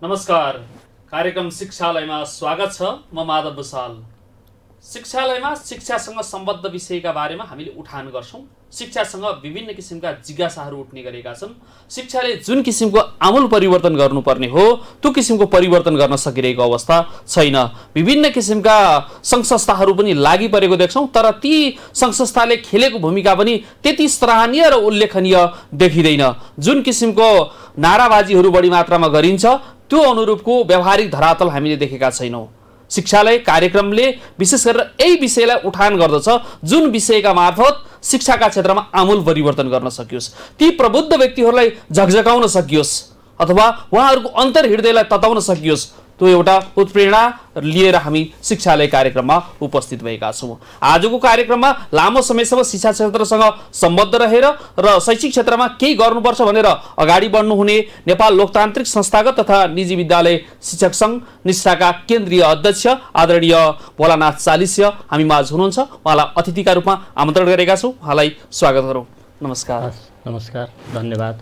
नमस्कार। कार्यक्रम शिक्षालयमा स्वागत छ। म माधव भुसाल। शिक्षालयमा शिक्षासँग सम्बद्ध विषयका बारेमा हामीले उठान गर्छौं। शिक्षासँग विभिन्न किसिमका जिज्ञासाहरू उठ्ने गरेका छन्। शिक्षाले जुन किसिमको आमूल परिवर्तन गर्नुपर्ने हो त्यो किसिमको परिवर्तन गर्न सकिरहेको अवस्था छैन। विभिन्न किसिमका संघ संस्थाहरू पनि लागि परेको देख्छौं, तर ती संघ संस्थाले खेलेको भूमिका पनि त्यति सराहनीय र उल्लेखनीय देखिँदैन। जुन किसिमको नाराबाजीहरू बढी मात्रामा गरिन्छ त्यो अनुरूपको व्यावहारिक धरातल हामीले देखेका छैनौं। शिक्षालय कार्यक्रमले विशेष गरेर यही विषयलाई उठान गर्दछ, जुन विषयका मार्फत शिक्षाका क्षेत्रमा आमूल परिवर्तन गर्न सकियोस्, ती प्रबुद्ध व्यक्तिहरूलाई झकझकाउन सकियोस् अथवा उहाँहरूको अन्तर्हृदयलाई तताउन सकियोस्। त्यो एउटा उत्प्रेरणा लिएर हामी शिक्षालय कार्यक्रममा उपस्थित भएका छौँ। आजको कार्यक्रममा लामो समयसम्म शिक्षा क्षेत्रसँग सम्बद्ध रहेर र शैक्षिक क्षेत्रमा केही गर्नुपर्छ भनेर अगाडि बढ्नुहुने नेपाल लोकतान्त्रिक संस्थागत तथा निजी विद्यालय शिक्षक सङ्घ निष्ठाका केन्द्रीय अध्यक्ष आदरणीय भोलानाथ चालिस्य हामी माझ हुनुहुन्छ। उहाँलाई अतिथिका रूपमा आमन्त्रण गरेका छौँ। उहाँलाई स्वागत गरौँ। नमस्कार। नमस्कार, धन्यवाद।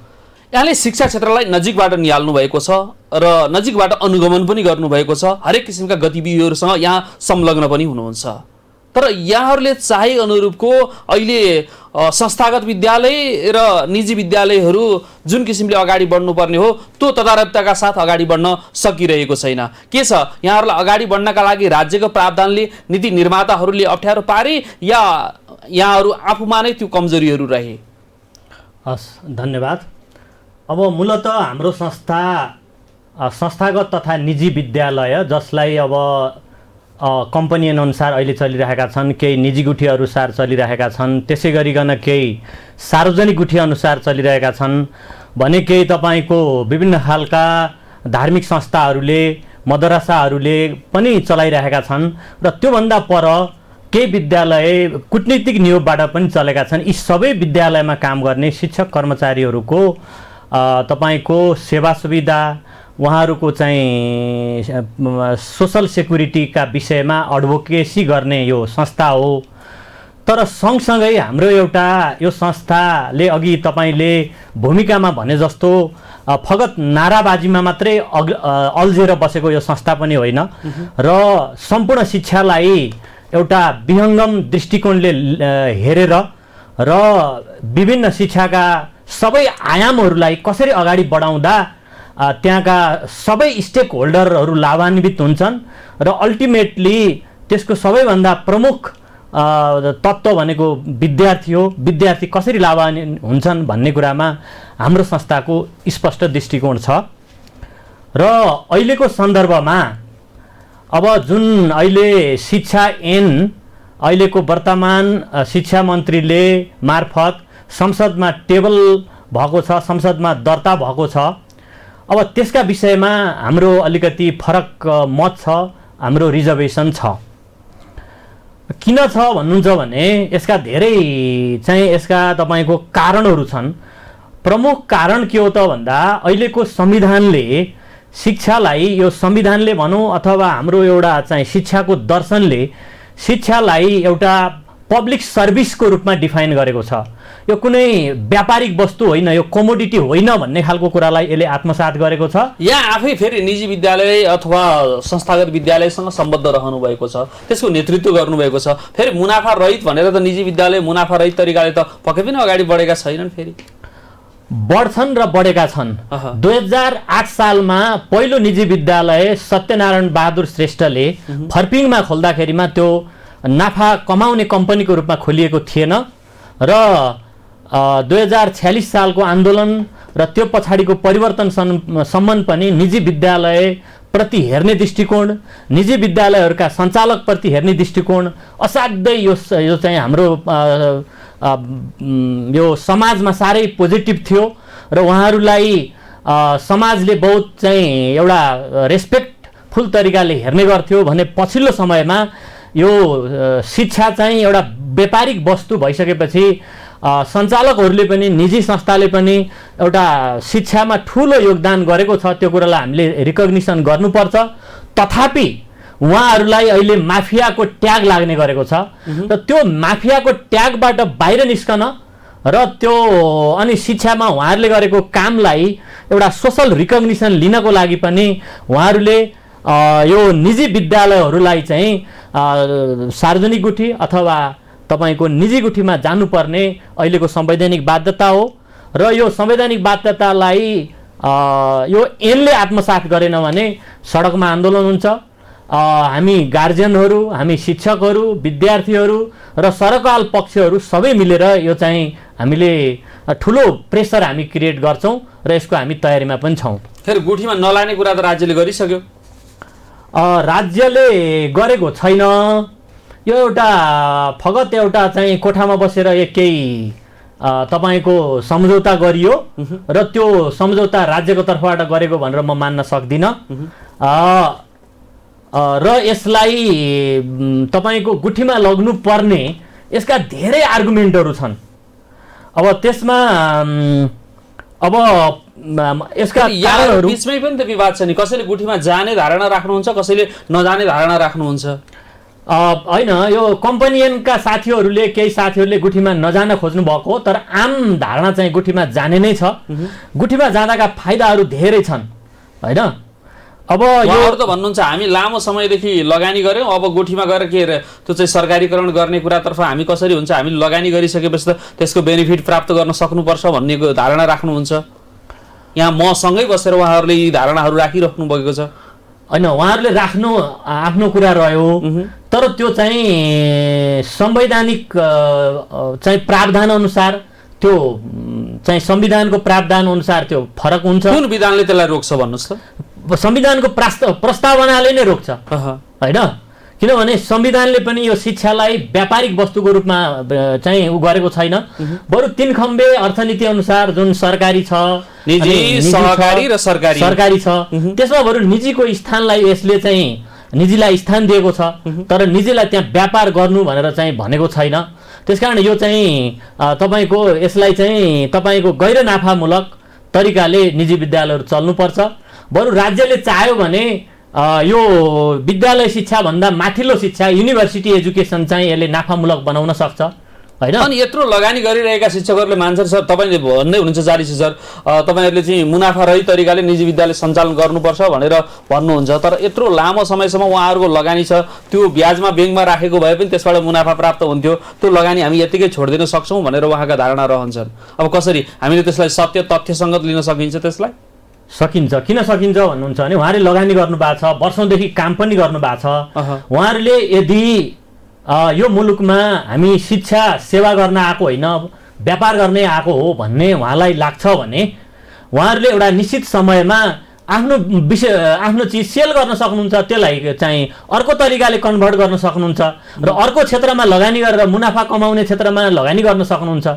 यहाँले शिक्षा क्षेत्रलाई नजिकबाट निहाल्नु भएको छ र नजिकबाट अनुगमन पनि गर्नुभएको छ। हरेक किसिमका गतिविधिहरूसँग यहाँ संलग्न पनि हुनुहुन्छ। तर यहाँहरूले चाहे अनुरूपको अहिले संस्थागत विद्यालय र निजी विद्यालयहरू जुन किसिमले अगाडि बढ्नुपर्ने हो त्यो तदारबताका साथ अगाडि बढ्न सकिरहेको छैन। के छ, यहाँहरूलाई अगाडि बढ्नका लागि राज्यको प्रावधानले नीति निर्माताहरूले अप्ठ्यारो पारे या यहाँहरू आफूमा नै त्यो कमजोरीहरू रहे? हस्, धन्यवाद। अब मूलतः हाम्रो संस्थागत तथा निजी विद्यालय जसलाई अब कम्पनी अनुसार अहिले चलिरहेका छन्, केही निजी गुठी अनुसार चलिरहेका छन्, त्यसै गरिकन केही सार्वजनिक गुठी अनुसार चलिरहेका छन् भने केही तपाईँको विभिन्न खालका धार्मिक संस्थाहरूले मदरसाहरूले पनि चलाइरहेका छन् र त्योभन्दा पर केही विद्यालय कूटनीतिक नियोगबाट पनि चलेका छन्। यी सबै विद्यालयमा काम गर्ने शिक्षक कर्मचारीहरूको तपाईको सेवा सुविधा, उहाँहरूको चाहिँ सोशल सेक्युरिटीका विषयमा एडभोकेसी गर्ने यो संस्था हो। तर सँगसँगै हाम्रो एउटा यो संस्थाले अघि तपाईँले भूमिकामा भने जस्तो फगत नाराबाजीमा मात्रै अल्झेर बसेको यो संस्था पनि होइन र सम्पूर्ण शिक्षालाई एउटा विहङ्गम दृष्टिकोणले हेरेर र विभिन्न शिक्षाका सबै आयामहरूलाई कसरी अगाडि बढाउँदा त्यहाँका सबै स्टेक होल्डरहरू लाभान्वित हुन्छन् र अल्टिमेटली त्यसको सबैभन्दा प्रमुख तत्त्व भनेको विद्यार्थी हो। विद्यार्थी कसरी लाभान्वित हुन्छन् भन्ने कुरामा हाम्रो संस्थाको स्पष्ट दृष्टिकोण छ र अहिलेको सन्दर्भमा अब जुन अहिले शिक्षा ऐन अहिलेको वर्तमान शिक्षा मन्त्रीले मार्फत संसदमा टेबल भएको छ, संसदमा दर्ता भएको छ। अब त्यसका विषयमा हाम्रो अलिकति फरक मत छ, हाम्रो रिजर्भेसन छ। किन छ भन्नुहुन्छ भने यसका धेरै चाहिँ यसका तपाईँको कारणहरू छन्। प्रमुख कारण के हो त भन्दा अहिलेको संविधानले शिक्षालाई, यो संविधानले भनौँ अथवा हाम्रो एउटा चाहिँ शिक्षाको दर्शनले शिक्षालाई एउटा पब्लिक सर्भिसको रूपमा डिफाइन गरेको छ। यो कुनै व्यापारिक वस्तु होइन, यो कमोडिटी होइन भन्ने खालको कुरालाई यसले आत्मसात गरेको छ। यहाँ आफै फेरि निजी विद्यालय अथवा संस्थागत विद्यालयसँग सम्बद्ध रहनु भएको छ, त्यसको नेतृत्व गर्नुभएको छ। फेरि मुनाफा रहित भनेर त निजी विद्यालय मुनाफा रहित तरिकाले त पक्कै पनि अगाडि बढेका छैनन्। फेरि बढ्छन् र बढेका छन्। 2008 सालमा पहिलो निजी विद्यालय सत्यनारायण बहादुर श्रेष्ठले फर्पिङमा खोल्दाखेरिमा त्यो नाफा कमाउने कम्पनीको रूपमा खोलिएको थिएन र 2046 सालको आन्दोलन र त्यो पछाडिको परिवर्तनसम्म पनि निजी विद्यालय प्रति हेर्ने दृष्टिकोण, निजी विद्यालयहरूका सञ्चालकप्रति हेर्ने दृष्टिकोण असाध्यै यो चाहिँ हाम्रो यो समाजमा साह्रै पोजिटिभ थियो र उहाँहरूलाई समाजले बहुत चाहिँ एउटा रेस्पेक्टफुल तरिकाले हेर्ने गर्थ्यो भने पछिल्लो समयमा यो शिक्षा चाहिँ एउटा व्यापारिक वस्तु भइसकेपछि सञ्चालकहरूले पनि निजी संस्थाले पनि एउटा शिक्षामा ठुलो योगदान गरेको छ, त्यो कुरालाई हामीले रिकग्निसन गर्नुपर्छ। तथापि उहाँहरूलाई अहिले माफियाको ट्याग लाग्ने गरेको छ र त्यो माफियाको ट्यागबाट बाहिर निस्कन र त्यो अनि शिक्षामा उहाँहरूले गरेको कामलाई एउटा सोसल रिकग्निसन लिनको लागि पनि उहाँहरूले यो निजी विद्यालयहरूलाई चाहिँ सार्वजनिक गुठी अथवा तपाईँको निजी गुठीमा जानुपर्ने अहिलेको संवैधानिक बाध्यता हो र यो संवैधानिक बाध्यतालाई यो ऐनले आत्मसात गरेन भने सडकमा आन्दोलन हुन्छ। हामी गार्जियनहरू, हामी शिक्षकहरू, विद्यार्थीहरू र सरकार पक्षहरू सबै मिलेर यो चाहिँ हामीले ठुलो प्रेसर हामी क्रिएट गर्छौँ र यसको हामी तयारीमा पनि छौँ। फेरि गुठीमा नलाने कुरा त राज्यले गरिसक्यो। राज्यले गरेको छैन। यो एउटा फगत एउटा चाहिँ कोठामा बसेर केही तपाईँको सम्झौता गरियो र त्यो सम्झौता राज्यको तर्फबाट गरेको भनेर म मान्न सक्दिनँ। र यसलाई तपाईँको गुठीमा लग्नु पर्ने यसका धेरै आर्गुमेन्टहरू छन्। अब त्यसमा अब यसका कारणहरू बिचमै पनि त विवाद छ नि। कसैले गुठीमा जाने धारणा राख्नुहुन्छ, कसैले नजाने धारणा राख्नुहुन्छ। होइन, यो कम्पनियनका साथीहरूले केही साथीहरूले गुठीमा नजान खोज्नु भएको हो, तर आम धारणा चाहिँ गुठीमा जाने नै छ। गुठीमा जाँदाका फाइदाहरू धेरै छन् होइन। अब यो त भन्नुहुन्छ हामी लामो समयदेखि लगानी गऱ्यौँ, अब गुठीमा गएर के त्यो चाहिँ सरकारीकरण गर्ने कुरातर्फ हामी कसरी हुन्छ, हामी लगानी गरिसकेपछि त त्यसको बेनिफिट प्राप्त गर्न सक्नुपर्छ भन्ने धारणा राख्नुहुन्छ। यहाँ मसँगै बसेर उहाँहरूले यी धारणाहरू राखिराख्नु भएको छ। होइन, उहाँहरूले राख्नु आफ्नो कुरा रह्यो, तर त्यो चाहिँ संवैधानिक चाहिँ प्रावधान अनुसार त्यो चाहिँ संविधानको प्रावधान अनुसार त्यो फरक हुन्छ। कुन विधानले त्यसलाई रोक्छ भन्नुहोस् त? संविधानको प्रस्तावनाले नै रोक्छ होइन। किनभने संविधानले पनि यो शिक्षालाई व्यापारिक वस्तुको रूपमा चाहिँ गरेको छैन। बरु 3 खम्बे अर्थनीति अनुसार जुन सरकारी छ, निजी, सहकारी र सरकारी छ, त्यसमा बरु निजीको स्थानलाई यसले चाहिँ निजीलाई स्थान दिएको छ, तर निजीलाई त्यहाँ व्यापार गर्नु भनेर चाहिँ भनेको छैन। त्यसकारण यो चाहिँ तपाईँको यसलाई चाहिँ तपाईँको गैर नाफामूलक तरिकाले निजी विद्यालयहरू चल्नुपर्छ। बरु राज्यले चाह्यो भने यो विद्यालय शिक्षा भन्दा माथिल्लो शिक्षा युनिभर्सिटी एजुकेसन चाहिँ यसले नाफामूलक बनाउन सक्छ होइन। अनि यत्रो लगानी गरिरहेका शिक्षकहरूले मान्छन् सर, तपाईँले भन्दै हुनुहुन्छ जारी सर, तपाईँहरूले चाहिँ मुनाफा रहित तरिकाले निजी विद्यालय सञ्चालन गर्नुपर्छ भनेर भन्नुहुन्छ, तर यत्रो लामो समयसम्म उहाँहरूको लगानी छ, त्यो ब्याजमा ब्याङ्कमा राखेको भए पनि त्यसबाट मुनाफा प्राप्त हुन्थ्यो, त्यो लगानी हामी यतिकै छोडिदिन सक्छौँ भनेर उहाँका धारणा रहन्छन्। अब कसरी हामीले त्यसलाई सत्य तथ्यसङ्गत लिन सकिन्छ? त्यसलाई सकिन्छ। किन सकिन्छ भन्नुहुन्छ भने उहाँहरूले लगानी गर्नुभएको छ, वर्षौँदेखि काम पनि गर्नुभएको छ। उहाँहरूले यदि यो मुलुकमा हामी शिक्षा सेवा गर्न आएको होइन, व्यापार गर्ने आएको हो भन्ने उहाँलाई लाग्छ भने उहाँहरूले एउटा निश्चित समयमा आफ्नो विषय आफ्नो चिज सेल गर्न सक्नुहुन्छ, त्यसलाई चाहिँ अर्को तरिकाले कन्भर्ट गर्न सक्नुहुन्छ र अर्को क्षेत्रमा लगानी गरेर मुनाफा कमाउने क्षेत्रमा लगानी गर्न सक्नुहुन्छ।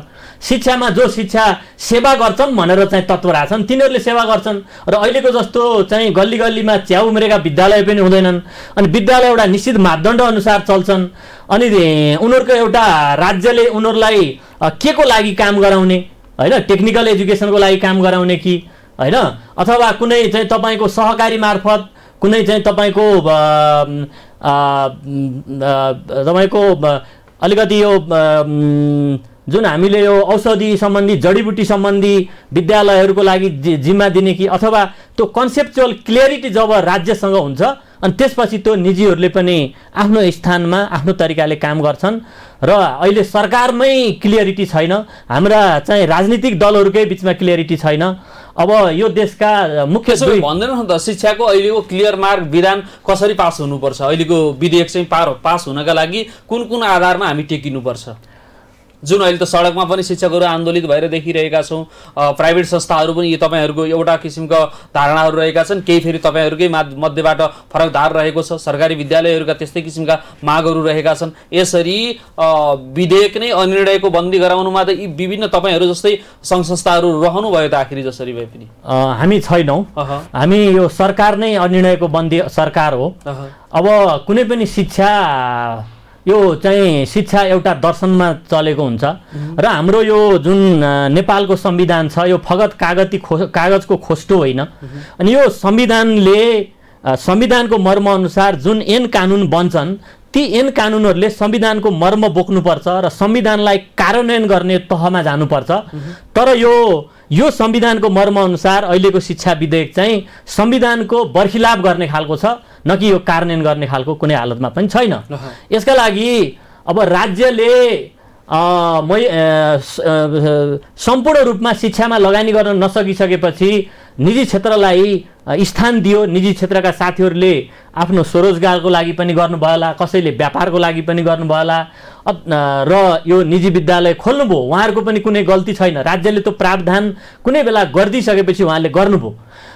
शिक्षामा जो शिक्षा सेवा गर्छन् भनेर चाहिँ तत्त्व राख्छन् तिनीहरूले सेवा गर्छन् र अहिलेको जस्तो चाहिँ गल्ली गल्लीमा च्याउ उम्रेका विद्यालय पनि हुँदैनन्। अनि विद्यालय एउटा निश्चित मापदण्ड अनुसार चल्छन्। अनि उनीहरूको एउटा राज्यले उनीहरूलाई के को लागि काम गराउने होइन, टेक्निकल एजुकेसनको लागि काम गराउने कि होइन, अथवा कुनै चाहिँ तपाईँको सहकारी मार्फत कुनै चाहिँ तपाईँको अलिकति यो जुन हामीले यो औषधि सम्बन्धी जडीबुटी सम्बन्धी विद्यालयहरूको लागि जिम्मा दिने कि, अथवा त्यो कन्सेप्चुअल क्लियरिटी जब राज्यसँग हुन्छ अनि त्यसपछि त्यो निजीहरूले पनि आफ्नो स्थानमा आफ्नो तरिकाले काम गर्छन् र अहिले सरकारमै क्लियरिटी छैन, हाम्रा चाहिँ राजनीतिक दलहरूकै बिचमा क्लियरिटी छैन। अब यो देशका मुख्य भन्दैन न त शिक्षाको अहिलेको क्लियर मार्क विधान कसरी पास हुनुपर्छ, अहिलेको विधेयक चाहिँ पास हुनका लागि कुन कुन आधारमा हामी टेकिनुपर्छ? जुन अहिले त सडकमा पनि शिक्षकहरू आन्दोलित भएर देखिरहेका छौँ, प्राइभेट संस्थाहरू पनि तपाईँहरूको एउटा किसिमका धारणाहरू रहेका छन्, केही फेरि तपाईँहरूकै मध्येबाट फरक धार रहेको छ, सरकारी विद्यालयहरूका त्यस्तै किसिमका मागहरू रहेका छन्। यसरी विधेयक नै अनिर्णयको बन्दी गराउनुमा त यी विभिन्न तपाईँहरू जस्तै सङ्घ संस्थाहरू रहनुभयो त आखिरी जसरी भए पनि? हामी छैनौँ, हामी यो सरकार नै अनिर्णयको बन्दी सरकार हो। अब कुनै पनि शिक्षा यो चाहिँ शिक्षा एउटा दर्शनमा चलेको हुन्छ र हाम्रो यो जुन नेपालको संविधान छ यो फगत कागजको खोस्टो होइन। अनि यो संविधानको मर्म अनुसार जुन ऐन कानुन बन्छन् ती ऐन कानुनहरूले संविधानको मर्म बोक्नुपर्छ र संविधानलाई कार्यान्वयन गर्ने तहमा जानुपर्छ। तर यो संविधानको मर्म अनुसार अहिलेको शिक्षा विधेयक चाहिँ संविधानको बर्खिलाप गर्ने खालको छ, न कि यो कार्यान्वयन गर्ने खालको कुनै हालतमा पनि छैन। यसका लागि अब राज्यले सम्पूर्ण रूपमा शिक्षामा लगानी गर्न नसकिसकेपछि निजी क्षेत्रलाई स्थान दियो। निजी क्षेत्रका साथीहरूले आफ्नो स्वरोजगारको लागि पनि गर्नुभयो होला, कसैले व्यापारको लागि पनि गर्नुभयो होला र यो निजी विद्यालय खोल्नुभयो। उहाँहरूको पनि कुनै गल्ती छैन। राज्यले त्यो प्रावधान कुनै बेला गरिदिइसकेपछि उहाँले गर्नुभयो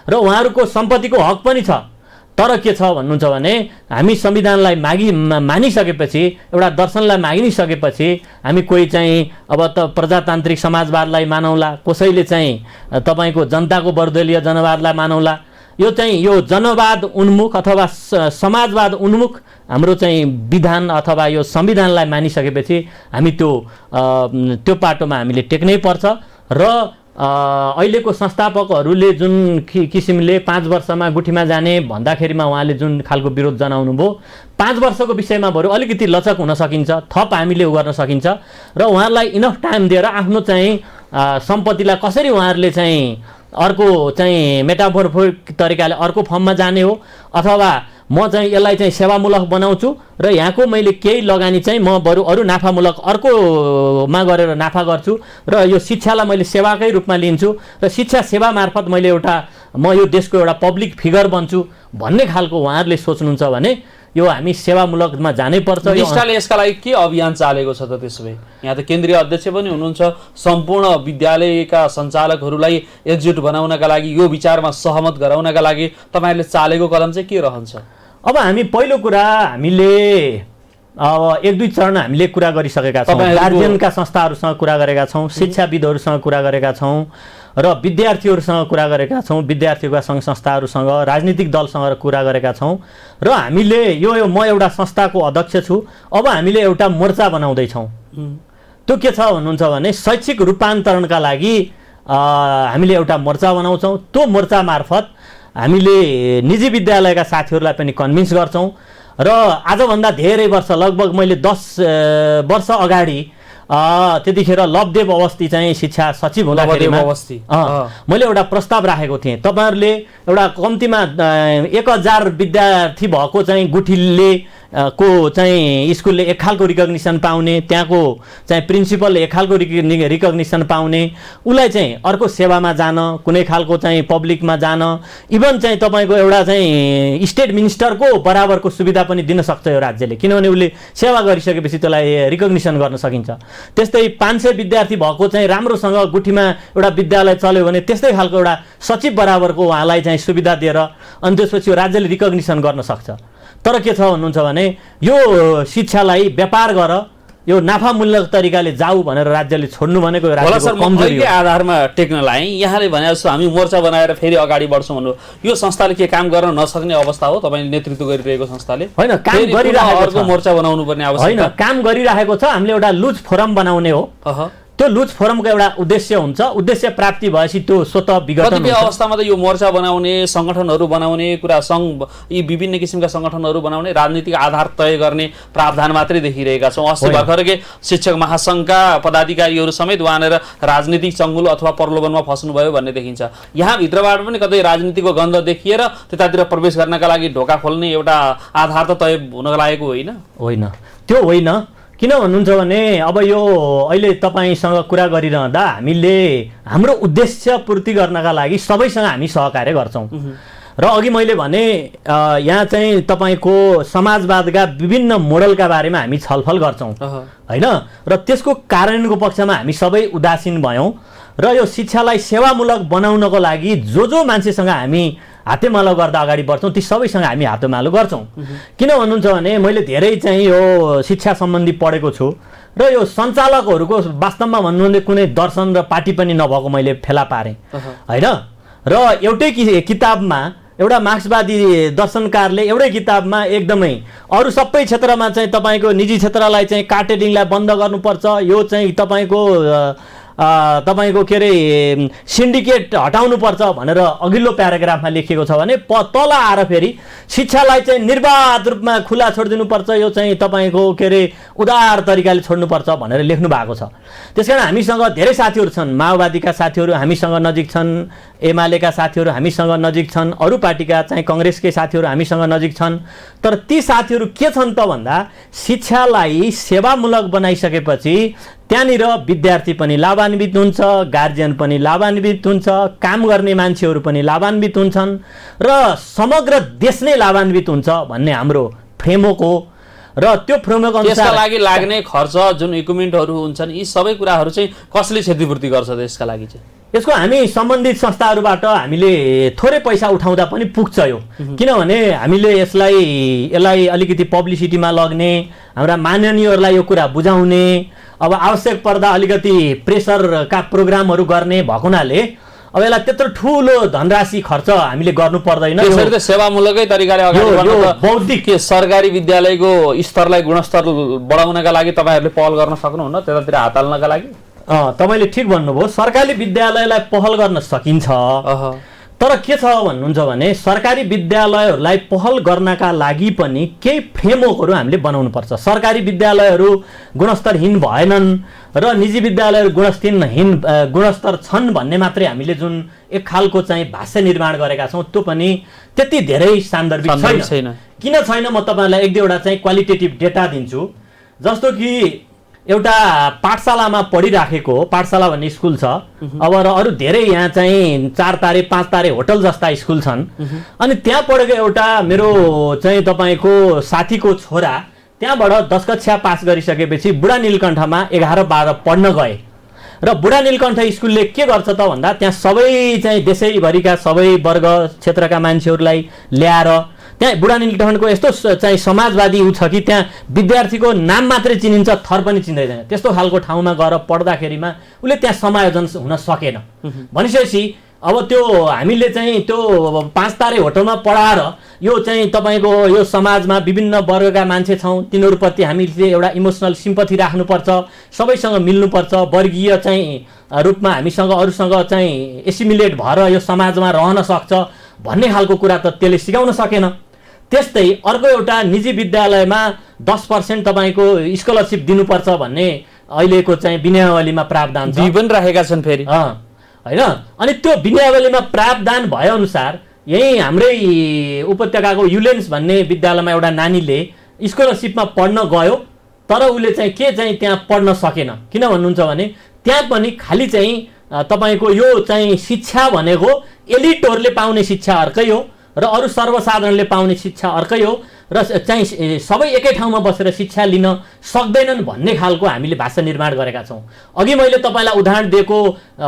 र उहाँहरूको सम्पत्तिको हक पनि छ। तर के छ भन्नुहुन्छ भने हामी संविधानलाई मानिसकेपछि, एउटा दर्शनलाई मागिसकेपछि हामी कोही चाहिँ अब त प्रजातान्त्रिक समाजवादलाई मानौला, कसैले चाहिँ तपाईँको जनताको बहुदलीय जनवादलाई मानौला। यो चाहिँ यो जनवाद उन्मुख अथवा समाजवाद उन्मुख हाम्रो चाहिँ विधान अथवा यो संविधानलाई मानिसकेपछि हामी त्यो पाटोमा हामीले टेक्नै पर्छ। र अहिलेको संस्थापकहरूले जुन किसिमले 5 वर्षमा गुठीमा जाने भन्दाखेरिमा उहाँले जुन खालको विरोध जनाउनु भयो, 5 वर्षको विषयमा बरु अलिकति लचक हुन सकिन्छ, थप हामीले गर्न सकिन्छ र उहाँहरूलाई इनफ टाइम दिएर आफ्नो चाहिँ सम्पत्तिलाई कसरी उहाँहरूले चाहिँ अर्को चाहिँ मेटामोर्फोसिस तरिकाले अर्को फर्ममा जाने हो, अथवा म चाहिँ यसलाई चाहिँ सेवामूलक बनाउँछु र यहाँको मैले केही लगानी चाहिँ म बरु अरू नाफामूलक अर्कोमा गरेर नाफा गर्छु र यो शिक्षालाई मैले सेवाकै रूपमा लिन्छु र शिक्षा सेवा मार्फत मैले म यो देशको एउटा पब्लिक फिगर बन्छु भन्ने खालको उहाँहरूले सोच्नुहुन्छ भने यो हामी सेवामूलकमा जानै पर्छ। निष्ठाले यसका लागि के अभियान चालेको छ त? त्यसो भए यहाँ त केन्द्रीय अध्यक्ष पनि हुनुहुन्छ, सम्पूर्ण विद्यालयका सञ्चालकहरूलाई एकजुट बनाउनका लागि, यो विचारमा सहमत गराउनका लागि तपाईँहरूले चालेको कदम चाहिँ के रहन्छ? अब हामी पहिलो कुरा हामीले अब 1-2 चरण हामीले कुरा गरिसकेका छौँ। गार्जियनका संस्थाहरूसँग कुरा गरेका छौँ, शिक्षाविदहरूसँग कुरा गरेका छौँ र विद्यार्थीहरूसँग कुरा गरेका छौँ, विद्यार्थीका सङ्घ संस्थाहरूसँग, राजनीतिक दलसँग कुरा गरेका छौँ र हामीले म एउटा संस्थाको अध्यक्ष छु। अब हामीले एउटा मोर्चा बनाउँदैछौँ। त्यो के छ भन्नुहुन्छ भने शैक्षिक रूपान्तरणका लागि हामीले एउटा मोर्चा बनाउँछौँ। त्यो मोर्चा मार्फत हामीले निजी विद्यालयका साथीहरूलाई पनि कन्भिन्स गर्छौँ र आजभन्दा धेरै वर्ष, लगभग मैले 10 वर्ष अगाडि त्यतिखेर लवदेव अवस्थी चाहिँ शिक्षा सचिव हुँदाखेरिमा मैले एउटा प्रस्ताव राखेको थिएँ। तपाईँहरूले एउटा कम्तीमा 1000 विद्यार्थी भएको चाहिँ गुठीले को चाहिँ स्कुलले एक खालको रिकग्निसन पाउने, त्यहाँको चाहिँ प्रिन्सिपलले एक खालको रिकग्निसन पाउने, उसलाई चाहिँ अर्को सेवामा जान, कुनै खालको चाहिँ पब्लिकमा जान, इभन चाहिँ तपाईँको एउटा चाहिँ स्टेट मिनिस्टरको बराबरको सुविधा पनि दिन सक्छ यो राज्यले, किनभने उसले सेवा गरिसकेपछि त्यसलाई रिकग्निसन गर्न सकिन्छ। त्यस्तै 500 विद्यार्थी भएको चाहिँ राम्रोसँग गुठीमा एउटा विद्यालय चल्यो भने त्यस्तै खालको एउटा सचिव बराबरको उहाँलाई चाहिँ सुविधा दिएर अनि त्यसपछि यो राज्यले रिकग्निसन गर्न सक्छ। तर के छ भन्नुहुन्छ भने यो शिक्षालाई व्यापार गर, यो नाफामूलक तरिकाले जाऊ भनेर राज्यले छोड्नु भनेको राज्यको कमजोरी हो। आधारमा टेक्नलाई यहाँले भने जस्तो हामी मोर्चा बनाएर फेरि अगाडि बढ्छौँ भन्नु, यो संस्थाले के काम गर्न नसक्ने अवस्था हो? तपाईँले नेतृत्व गरिरहेको संस्थाले होइन, काम गरिरहेको छ, मोर्चा बनाउनु पर्ने आवश्यकता होइन, काम गरिरहेको छ। हामीले एउटा लुज फोरम बनाउने हो। त्यो लुज फोरमको एउटा उद्देश्य हुन्छ, उद्देश्य प्राप्ति भएपछि त्यो स्वतः विघटन हुन्छ। अवस्थामा त यो मोर्चा बनाउने, सङ्गठनहरू बनाउने कुरा, यी विभिन्न किसिमका सङ्गठनहरू बनाउने, राजनीतिक आधार तय गर्ने प्रावधान मात्रै देखिरहेका छौँ। अस्ति भर्खरकै शिक्षक महासङ्घका पदाधिकारीहरू समेत वहाँनिर राजनीतिक चङ्गुल अथवा प्रलोभनमा फस्नुभयो भन्ने देखिन्छ। यहाँ भित्रबाट पनि कतै राजनीतिको गन्ध देखिएर त्यतातिर प्रवेश गर्नका लागि ढोका खोल्ने एउटा आधार त तय हुन लागेको होइन। होइन, त्यो होइन। किन भन्नुहुन्छ भने अब यो अहिले तपाईँसँग कुरा गरिरहँदा हामीले हाम्रो उद्देश्य पूर्ति गर्नका लागि सबैसँग हामी सहकार्य गर्छौँ र अघि मैले भने यहाँ चाहिँ तपाईँको समाजवादका विभिन्न मोडलका बारेमा हामी छलफल गर्छौँ होइन, र त्यसको कार्यान्वयनको पक्षमा हामी सबै उदासीन भयौँ र यो शिक्षालाई सेवामूलक बनाउनको लागि जो मान्छेसँग हामी हातेमालो गर्दा अगाडि बढ्छौँ ती सबैसँग हामी हातेमालो गर्छौँ। किन भन्नुहुन्छ भने मैले धेरै चाहिँ यो शिक्षा सम्बन्धी पढेको छु र यो सञ्चालकहरूको वास्तवमा भन्नु भने कुनै दर्शन र पार्टी पनि नभएको मैले फेला पारेँ होइन। र एउटै किताबमा एउटा मार्क्सवादी दर्शनकारले एउटै किताबमा एकदमै अरू सबै क्षेत्रमा चाहिँ तपाईँको निजी क्षेत्रलाई चाहिँ कार्टेलिङलाई बन्द गर्नुपर्छ, यो चाहिँ तपाईँको तपाईँको के अरे सिन्डिकेट हटाउनुपर्छ भनेर अघिल्लो प्याराग्राफमा लेखिएको छ भने तल आएर फेरि शिक्षालाई चाहिँ निर्वाध रूपमा खुला छोडिदिनुपर्छ, यो चाहिँ तपाईँको के अरे उदार तरिकाले छोड्नुपर्छ भनेर लेख्नु भएको छ। त्यसकारण हामीसँग धेरै साथीहरू छन्, माओवादीका साथीहरू हामीसँग नजिक छन्, एमालेका साथीहरू हामीसँग नजिक छन्, अरू पार्टीका चाहिँ कङ्ग्रेसकै साथीहरू हामीसँग नजिक छन्। तर ती साथीहरू के छन् त भन्दा शिक्षालाई सेवामूलक बनाइसकेपछि त्यहाँनिर विद्यार्थी पनि लाभान्वित हुन्छ, गार्जियन पनि लाभान्वित हुन्छ, काम गर्ने मान्छेहरू पनि लाभान्वित हुन्छन् र समग्र देश नै लाभान्वित हुन्छ भन्ने हाम्रो फ्रेमवर्क हो। र त्यो फ्रेमवर्क अनुसार त्यसका लागि लाग्ने खर्च जुन इक्विपमेन्टहरू हुन्छन् यी सबै कुराहरू चाहिँ कसले क्षतिपूर्ति गर्छ त्यसका लागि चाहिँ? यसको हामी सम्बन्धित संस्थाहरूबाट हामीले थोरै पैसा उठाउँदा पनि पुग्छ यो, किनभने हामीले यसलाई अलिकति पब्लिसिटीमा लग्ने, हाम्रा माननीयहरूलाई यो कुरा बुझाउने, अब आवश्यक पर्दा अलिकति प्रेसरका प्रोग्रामहरू गर्ने भएको हुनाले अब यसलाई त्यत्रो ठुलो धनराशि खर्च हामीले गर्नु पर्दैन। त्यसरी त सेवामूलकै तरिकाले अगाडि बढ्नु बौद्धिक के सरकारी विद्यालयको स्तरलाई गुणस्तर बढाउनका लागि तपाईँहरूले पहल गर्न सक्नुहुन्न, त्यतातिर हात हाल्नका लागि? तपाईँले ठिक भन्नुभयो, सरकारी विद्यालयलाई पहल गर्न सकिन्छ। तर के छ भन्नुहुन्छ भने सरकारी विद्यालयहरूलाई पहल गर्नका लागि पनि केही फ्रेमवर्कहरू हामीले बनाउनुपर्छ। सरकारी विद्यालयहरू गुणस्तरहीन भएनन् र निजी विद्यालयहरू गुणस्तर छन् भन्ने मात्रै हामीले जुन एक खालको चाहिँ भाष्य निर्माण गरेका छौँ त्यो पनि त्यति धेरै सान्दर्भिक छैन। किन छैन म तपाईँलाई एक दुईवटा चाहिँ क्वालिटेटिभ डेटा दिन्छु। जस्तो कि एउटा पाठशालामा पढिराखेको, पाठशाला भन्ने स्कुल छ, अब र अरू धेरै यहाँ चाहिँ 4 तारे 5 तारे होटल जस्ता स्कुल छन्। अनि त्यहाँ पढेको एउटा मेरो चाहिँ तपाईँको साथीको छोरा त्यहाँबाट 10 कक्षा पास गरिसकेपछि बुढा नीलकण्ठमा 11-12 पढ्न गए र बुढा नीलकण्ठ स्कुलले के गर्छ त भन्दा त्यहाँ सबै चाहिँ देशैभरिका सबै वर्ग क्षेत्रका मान्छेहरूलाई ल्याएर त्यहाँ बुढा नीलकण्ठको यस्तो चाहिँ समाजवादी उ छ कि त्यहाँ विद्यार्थीको नाम मात्रै चिनिन्छ, थर पनि चिन्दैन। त्यस्तो खालको ठाउँमा गएर पढ्दाखेरिमा उसले त्यहाँ समायोजन हुन सकेन। भनिसकेपछि अब त्यो हामीले चाहिँ त्यो 5 तारे होटलमा पढाएर यो चाहिँ तपाईँको यो समाजमा विभिन्न वर्गका मान्छे छौँ, तिनीहरूप्रति हामीले एउटा इमोसनल सिम्पथी राख्नुपर्छ, सबैसँग मिल्नुपर्छ, वर्गीय चाहिँ रूपमा हामीसँग अरूसँग चाहिँ एसिमिलेट भएर यो समाजमा रहन सक्छ भन्ने खालको कुरा त त्यसले सिकाउन सकेन। त्यस्तै अर्को एउटा निजी विद्यालयमा 10% तपाईँको स्कलरसिप दिनुपर्छ भन्ने अहिलेको चाहिँ विनयावलीमा प्रावधान छ, पनि राखेका छन् फेरि होइन। अनि त्यो विनयावलीमा प्रावधान भए अनुसार यही हाम्रै उपत्यकाको युलेन्स भन्ने विद्यालयमा एउटा नानीले स्कलरसिपमा पढ्न गयो, तर उसले चाहिँ के चाहिँ त्यहाँ पढ्न सकेन। किन भन्नुहुन्छ भने त्यहाँ पनि खालि चाहिँ तपाईँको यो चाहिँ शिक्षा भनेको एलिटहरूले पाउने शिक्षा अर्कै हो र अरू सर्वसाधारणले पाउने शिक्षा अर्कै हो र चाहिँ सबै एकै ठाउँमा बसेर शिक्षा लिन सक्दैनन् भन्ने खालको हामीले भाषा निर्माण गरेका छौँ। अघि मैले तपाईँलाई उदाहरण दिएको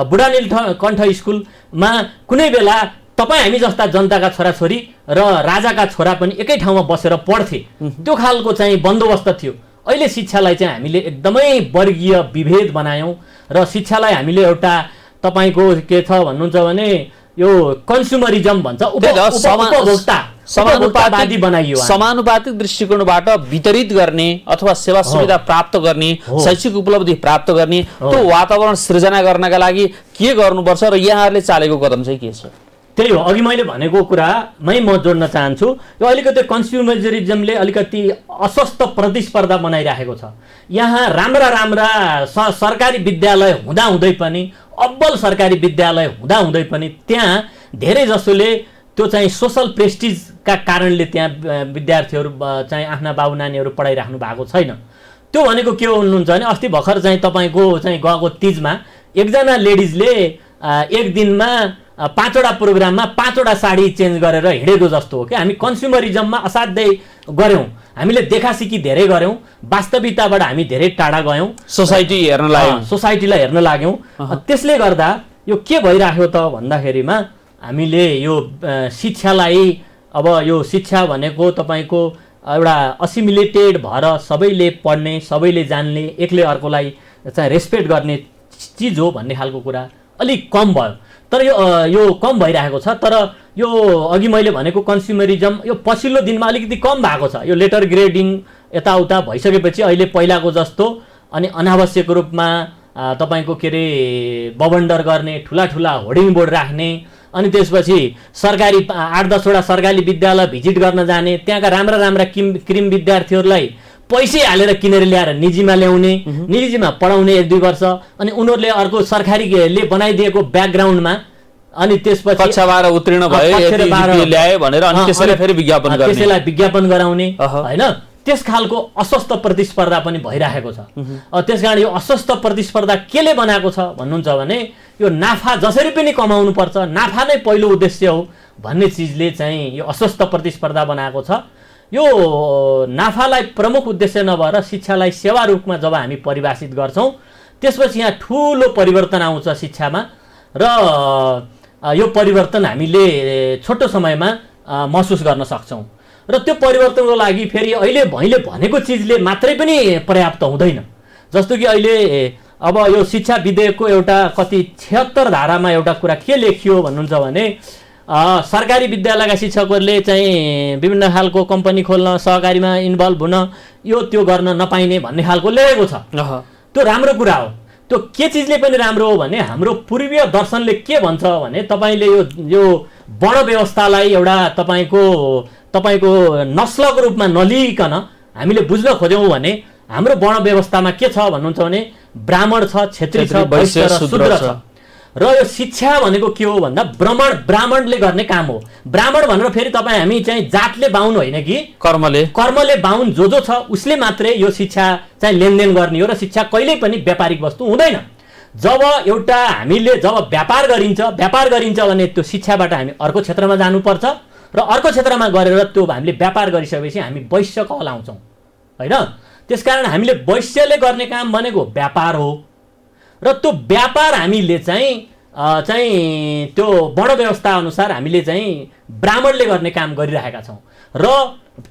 बुढा नीलकण्ठ स्कुलमा कुनै बेला तपाईँ हामी जस्ता जनताका छोराछोरी र राजाका छोरा पनि एकै ठाउँमा बसेर पढ्थे, त्यो खालको चाहिँ बन्दोबस्त थियो। अहिले शिक्षालाई चाहिँ हामीले एकदमै वर्गीय विभेद बनायौँ र शिक्षालाई हामीले एउटा तपाईँको के छ भन्नुहुन्छ भने यो कन्ज्युमरिजम भन्छ, समानुपातिक बनाइयो। समानुपातिक दृष्टिकोणबाट वितरित गर्ने अथवा सेवा सुविधा प्राप्त गर्ने, शैक्षिक उपलब्धि प्राप्त गर्ने त्यो वातावरण सृजना गर्नका लागि के गर्नुपर्छ र यहाँहरूले चालेको कदम चाहिँ के छ? त्यही हो, अघि मैले भनेको कुरामै म जोड्न चाहन्छु। यो अलिकति कन्ज्युमरिजमले अलिकति अस्वस्थ प्रतिस्पर्धा बनाइराखेको छ। यहाँ राम्रा सरकारी विद्यालय हुँदाहुँदै पनि, अब्बल सरकारी विद्यालय हुँदाहुँदै पनि त्यहाँ धेरै जसोले त्यो चाहिँ सोसल प्रेस्टिजका कारणले त्यहाँ विद्यार्थीहरू चाहिँ आफ्ना बाबु नानीहरू पढाइराख्नु भएको छैन। त्यो भनेको के हुनुहुन्छ भने अस्ति भर्खर चाहिँ तपाईँको चाहिँ गएको तिजमा एकजना लेडिजले एक दिनमा 5वटा प्रोग्राममा 5वटा साडी चेन्ज गरेर हिँडेको जस्तो हो कि। हामी कन्ज्युमरिजममा असाध्यै गऱ्यौँ, हामीले देखासिकी धेरै गऱ्यौँ, वास्तविकताबाट हामी धेरै टाढा गयौँ, सोसाइटीलाई हेर्न लाग्यौँ। त्यसले गर्दा यो के भइराख्यो त भन्दाखेरिमा हामीले यो शिक्षालाई, अब यो शिक्षा भनेको तपाईँको एउटा असिमिलेटेड भएर सबैले पढ्ने, सबैले जान्ने, एकले अर्कोलाई चाहिँ रेस्पेक्ट गर्ने चिज हो भन्ने खालको कुरा अलिक कम भयो। तर यो कम भइरहेको छ। तर यो अघि मैले भनेको कन्ज्युमरिजम यो पछिल्लो दिनमा अलिकति कम भएको छ। यो लेटर ग्रेडिङ यताउता भइसकेपछि अहिले पहिलाको जस्तो अनि अनावश्यक रूपमा तपाईँको के अरे बबन्डर गर्ने, ठुला ठुला होर्डिङ बोर्ड राख्ने, अनि त्यसपछि सरकारी 8-10 सरकारी विद्यालय भिजिट गर्न जाने, त्यहाँका राम्रा राम्रा क्रिम विद्यार्थीहरूलाई पैसै हालेर किनेर ल्याएर निजीमा ल्याउने, निजीमा पढाउने 1-2 वर्ष, अनि उनीहरूले अर्को सरकारीले बनाइदिएको ब्याकग्राउन्डमा अनि त्यसपछि कक्षा 12 उत्तीर्ण भयो ल्याए भनेर अनि त्यसैलाई फेरि विज्ञापन गर्ने, त्यसैलाई विज्ञापन गराउने हैन। त्यस खालको अस्वस्थ प्रतिस्पर्धा पनि भइरहेको छ। त्यसकारण यो अस्वस्थ प्रतिस्पर्धा केले बनाएको छ भन्नुहुन्छ भने यो नाफा जसरी पनि कमाउनु पर्छ, नाफा नै पहिलो उद्देश्य हो भन्ने चिजले चाहिँ यो अस्वस्थ प्रतिस्पर्धा बनाएको छ। यो नाफालाई प्रमुख उद्देश्य नभएर शिक्षालाई सेवा रूपमा जब हामी परिभाषित गर्छौँ त्यसपछि यहाँ ठुलो परिवर्तन आउँछ शिक्षामा, र यो परिवर्तन हामीले छोटो समयमा महसुस गर्न सक्छौँ। र त्यो परिवर्तनको लागि फेरि अहिले मैले भनेको चिजले मात्रै पनि पर्याप्त हुँदैन। जस्तो कि अहिले अब यो शिक्षा विधेयकको एउटा कति 76 धारामा एउटा कुरा के लेखियो भन्नुहुन्छ भने सरकारी विद्यालयका शिक्षकहरूले चाहिँ विभिन्न खालको कम्पनी खोल्न, सहकारीमा इन्भल्भ हुन, यो त्यो गर्न नपाइने भन्ने खालको लेखेको छ। त्यो राम्रो कुरा हो। त्यो के चिजले पनि राम्रो हो भने हाम्रो पूर्वीय दर्शनले के भन्छ भने तपाईँले यो वर्ण व्यवस्थालाई एउटा तपाईँको नस्लको रूपमा नलिइकन हामीले बुझ्न खोज्यौँ भने हाम्रो वर्ण व्यवस्थामा के छ भन्नुहुन्छ भने ब्राह्मण छ, क्षेत्री छ, वैश्य र शूद्र छ। र यो शिक्षा भनेको के हो भन्दा ब्राह्मणले गर्ने काम हो। ब्राह्मण भनेर फेरि तपाईँ हामी चाहिँ जातले बाहुन होइन कि कर्मले बाहुन जो छ उसले मात्रै यो शिक्षा चाहिँ लेनदेन गर्ने हो। र शिक्षा कहिल्यै पनि व्यापारिक वस्तु हुँदैन। जब एउटा हामीले जब व्यापार गरिन्छ भने त्यो शिक्षाबाट हामी अर्को क्षेत्रमा जानुपर्छ, र अर्को क्षेत्रमा गरेर त्यो हामीले व्यापार गरिसकेपछि हामी वैश्य कहलाउँछौँ होइन। त्यसकारण हामीले वैश्यले गर्ने काम भनेको व्यापार हो, र त्यो व्यापार हामीले चाहिँ त्यो वर्ण व्यवस्था अनुसार हामीले चाहिँ ब्राह्मणले गर्ने काम गरिरहेका छौँ। र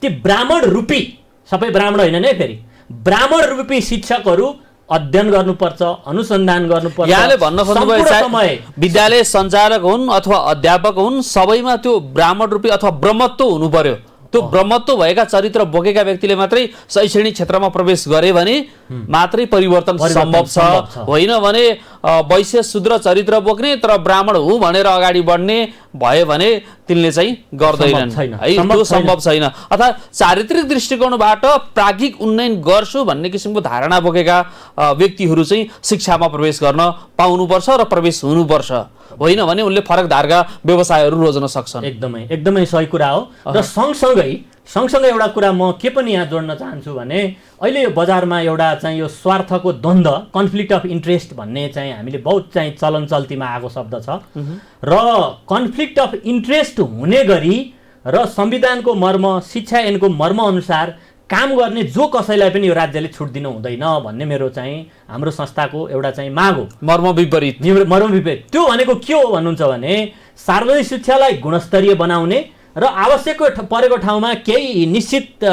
ती ब्राह्मण रूपी, सबै ब्राह्मण होइन नै, फेरि ब्राह्मण रूपी शिक्षकहरू अध्ययन गर्नुपर्छ, अनुसन्धान गर्नुपर्छ। यहाँले भन्न खोज्नुभयो विद्यालय सञ्चालक हुन् अथवा अध्यापक हुन्, सबैमा त्यो ब्राह्मण रूपी अथवा ब्रह्मत्व हुनु पर्यो। त्यो ब्रह्मत्व भएका चरित्र बोकेका व्यक्तिले मात्रै शैक्षणिक क्षेत्रमा प्रवेश गरे भने मात्रै परिवर्तन सम्भव छ। होइन भने वैश्य शूद्र चरित्र बोक्ने तर ब्राह्मण हुँ भनेर अगाडि बढ्ने भयो भने तिनले चाहिँ गर्दैनन् है, त्यो सम्भव छैन। अर्थात् चारित्रिक दृष्टिकोणबाट प्राज्ञिक उन्नयन गर्छु भन्ने किसिमको धारणा बोकेका व्यक्तिहरू चाहिँ शिक्षामा प्रवेश गर्न पाउनुपर्छ र प्रवेश हुनुपर्छ। होइन भने उनले फरक धारका व्यवसायहरू रोज्न सक्छन्। एकदमै सही कुरा हो। र सँगसँगै एउटा कुरा म के पनि यहाँ जोड्न चाहन्छु भने अहिले यो बजारमा एउटा चाहिँ यो स्वार्थको द्वन्द्व, कन्फ्लिक्ट अफ इन्ट्रेस्ट भन्ने चाहिँ हामीले बहुत चाहिँ चलन चल्तीमा आएको शब्द छ। र कन्फ्लिक्ट अफ इन्ट्रेस्ट हुने गरी र संविधानको मर्म, शिक्षा ऐनको मर्म अनुसार काम गर्ने जो कसैलाई पनि यो राज्यले छुट दिनु हुँदैन भन्ने मेरो चाहिँ हाम्रो संस्थाको एउटा चाहिँ माग हो। मर्म विपरीत। त्यो भनेको के हो भन्नुहुन्छ भने सार्वजनिक शिक्षालाई गुणस्तरीय बनाउने र आवश्यक परेको ठाउँमा केही निश्चित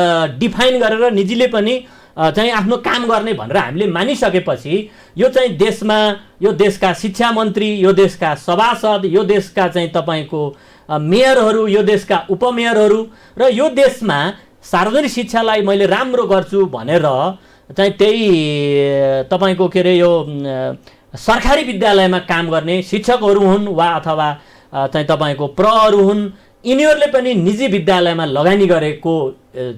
डिफाइन गरेर निजीले पनि चाहिँ आफ्नो काम गर्ने भनेर हामीले मानिसकेपछि यो चाहिँ देशमा, यो देशका शिक्षा मन्त्री, यो देशका सभासद, यो देशका चाहिँ तपाईँको मेयरहरू, यो देशका उपमेयरहरू र यो देशमा सार्वजनिक शिक्षालाई मैले राम्रो गर्छु भनेर चाहिँ त्यही तपाईँको के अरे यो सरकारी विद्यालयमा काम गर्ने शिक्षकहरू हुन् वा अथवा चाहिँ तपाईँको प्रहरू हुन्, यिनीहरूले पनि निजी विद्यालयमा लगानी गरेको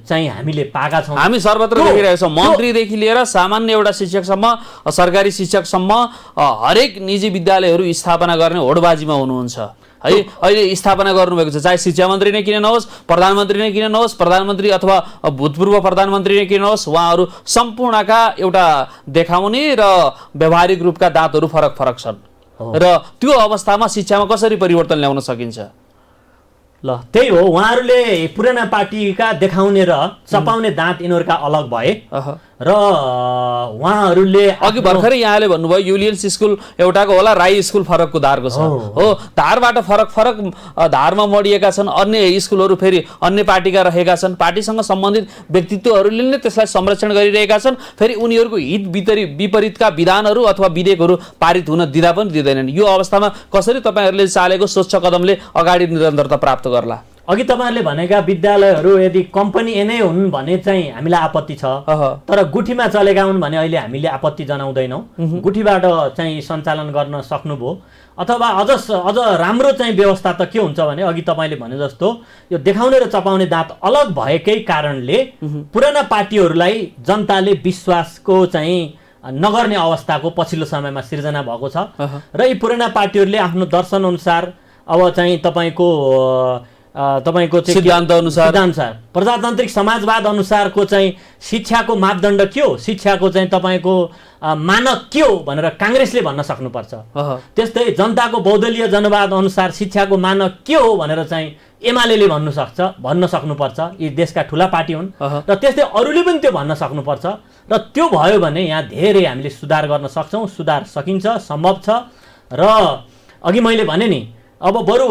चाहिँ हामीले पाएका छौँ। हामी सर्वत्र देखिरहेका छौँ। मन्त्रीदेखि लिएर सामान्य एउटा शिक्षकसम्म, सरकारी शिक्षकसम्म हरेक निजी विद्यालयहरू स्थापना गर्ने होडबाजीमा हुनुहुन्छ है। अहिले स्थापना गर्नुभएको छ, चाहे शिक्षा मन्त्री नै किन नहोस्, प्रधानमन्त्री नै किन नहोस्, प्रधानमन्त्री अथवा भूतपूर्व प्रधानमन्त्री नै किन नहोस्, उहाँहरू सम्पूर्णका एउटा देखाउने र व्यावहारिक रूपका दाँतहरू फरक फरक छन्। र त्यो अवस्थामा शिक्षामा कसरी परिवर्तन ल्याउन सकिन्छ? ल त्यही हो, उहाँहरूले पुराना पार्टीका देखाउने र चपाउने दाँत यिनीहरूका अलग भए र उहाँहरूले अघि भर्खरै यहाँले भन्नुभयो युलियन्स स्कुल एउटाको होला, राई स्कुल फरकको धारको छ हो। धारबाट फरक धारमा मडिएका छन्, अन्य स्कुलहरू फेरि अन्य पार्टीका रहेका छन्। पार्टीसँग सम्बन्धित व्यक्तित्वहरूले नै त्यसलाई संरक्षण गरिरहेका छन्। फेरि उनीहरूको हित विपरीतका विधानहरू अथवा विधेयकहरू पारित हुन दिँदा पनि दिँदैनन्। यो अवस्थामा कसरी तपाईँहरूले चालेको स्वच्छ कदमले अगाडि निरन्तरता प्राप्त गर्ला? अघि तपाईँहरूले भनेका विद्यालयहरू यदि कम्पनी नै हुन् भने चाहिँ हामीलाई आपत्ति छ। तर गुठीमा चलेका हुन् भने अहिले हामीले आपत्ति जनाउँदैनौँ। गुठीबाट चाहिँ सञ्चालन गर्न सक्नुभयो। अथवा अझ राम्रो चाहिँ व्यवस्था त के हुन्छ भने अघि तपाईँले भने जस्तो यो देखाउने र चपाउने दाँत अलग भएकै कारणले पुराना पार्टीहरूलाई जनताले विश्वासको चाहिँ नगर्ने अवस्थाको पछिल्लो समयमा सिर्जना भएको छ। र यी पुराना पार्टीहरूले आफ्नो दर्शन अनुसार अब चाहिँ तपाईँको सिद्धान्त अनुसार प्रजातान्त्रिक समाजवाद अनुसारको चाहिँ शिक्षाको मापदण्ड के हो, शिक्षाको चाहिँ तपाईँको मानक के हो भनेर काङ्ग्रेसले भन्न सक्नुपर्छ। त्यस्तै जनताको बहुदलीय जनवाद अनुसार शिक्षाको मानक के हो भनेर चाहिँ एमाले भन्न सक्नुपर्छ। यी देशका ठुला पार्टी हुन् र त्यस्तै अरूले पनि त्यो भन्न सक्नुपर्छ। र त्यो भयो भने यहाँ धेरै हामीले सुधार गर्न सक्छौँ, सुधार सकिन्छ, सम्भव छ। र अघि मैले भने नि अब बरु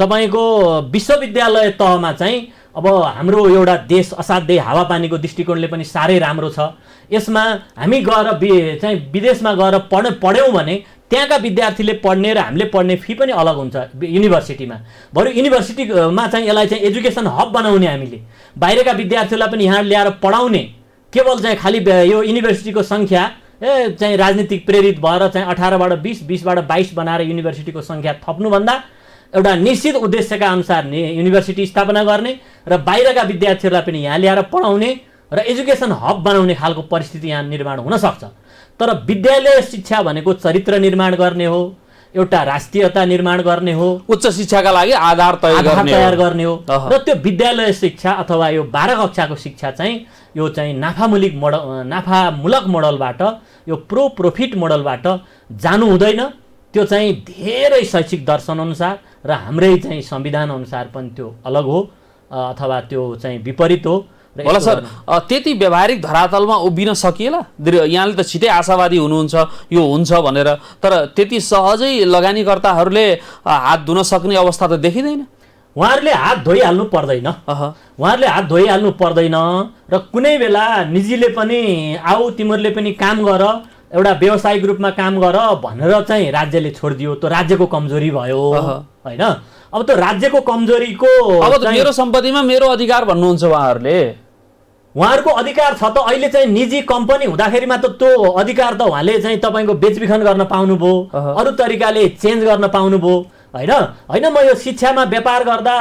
तपाईँको विश्वविद्यालय तहमा चाहिँ अब हाम्रो एउटा देश असाध्यै हावापानीको दृष्टिकोणले पनि साह्रै राम्रो छ। यसमा हामी गएर चाहिँ विदेशमा गएर पढ्यौँ भने त्यहाँका विद्यार्थीले पढ्ने र हामीले पढ्ने फी पनि अलग हुन्छ युनिभर्सिटीमा। बरु युनिभर्सिटीमा चाहिँ यसलाई चाहिँ एजुकेसन हब बनाउने, हामीले बाहिरका विद्यार्थीहरूलाई पनि यहाँ ल्याएर पढाउने, केवल चाहिँ खालि यो युनिभर्सिटीको सङ्ख्या चाहिँ राजनीतिक प्रेरित भएर चाहिँ 18बाट 20, 20बाट 22 बनाएर युनिभर्सिटीको सङ्ख्या थप्नुभन्दा एउटा निश्चित उद्देश्यका अनुसार युनिभर्सिटी स्थापना गर्ने र बाहिरका विद्यार्थीहरूलाई पनि यहाँ ल्याएर पढाउने र एजुकेसन हब बनाउने खालको परिस्थिति यहाँ निर्माण हुन सक्छ। तर विद्यालय शिक्षा भनेको चरित्र निर्माण गर्ने हो, एउटा राष्ट्रियता निर्माण गर्ने हो, उच्च शिक्षाका लागि आधार तयार गर्ने हो। र त्यो विद्यालय शिक्षा अथवा यो 12 कक्षाको शिक्षा चाहिँ यो चाहिँ नाफामूलक मोडलबाट यो प्रोफिट मोडलबाट जानु हुँदैन। त्यो चाहिँ धेरै शैक्षिक दर्शन अनुसार र हाम्रै चाहिँ संविधान अनुसार पनि त्यो अलग हो अथवा त्यो चाहिँ विपरीत हो। होला सर, त्यति व्यावहारिक धरातलमा उभिन सकिएला? यहाँले त छिटै आशावादी हुनुहुन्छ यो हुन्छ भनेर, तर त्यति सहजै लगानीकर्ताहरूले हात धुन सक्ने अवस्था त देखिँदैन। उहाँहरूले हात धोइहाल्नु पर्दैन र कुनै बेला निजीले पनि आऊ तिमीहरूले पनि काम गर, एउटा व्यावसायिक रूपमा काम गर भनेर चाहिँ राज्यले छोडिदियो। त्यो राज्यको कमजोरी भयो होइन। अब त्यो राज्यको कमजोरीको अब त मेरो सम्पत्तिमा मेरो अधिकार भन्नुहुन्छ उहाँहरूले। उहाँहरूको अधिकार छ त अहिले चाहिँ निजी कम्पनी हुँदाखेरिमा त त्यो अधिकार त उहाँले चाहिँ तपाईँको बेचबिखन गर्न पाउनुभयो, अरू तरिकाले चेन्ज गर्न पाउनुभयो होइन। म यो शिक्षामा व्यापार गर्दा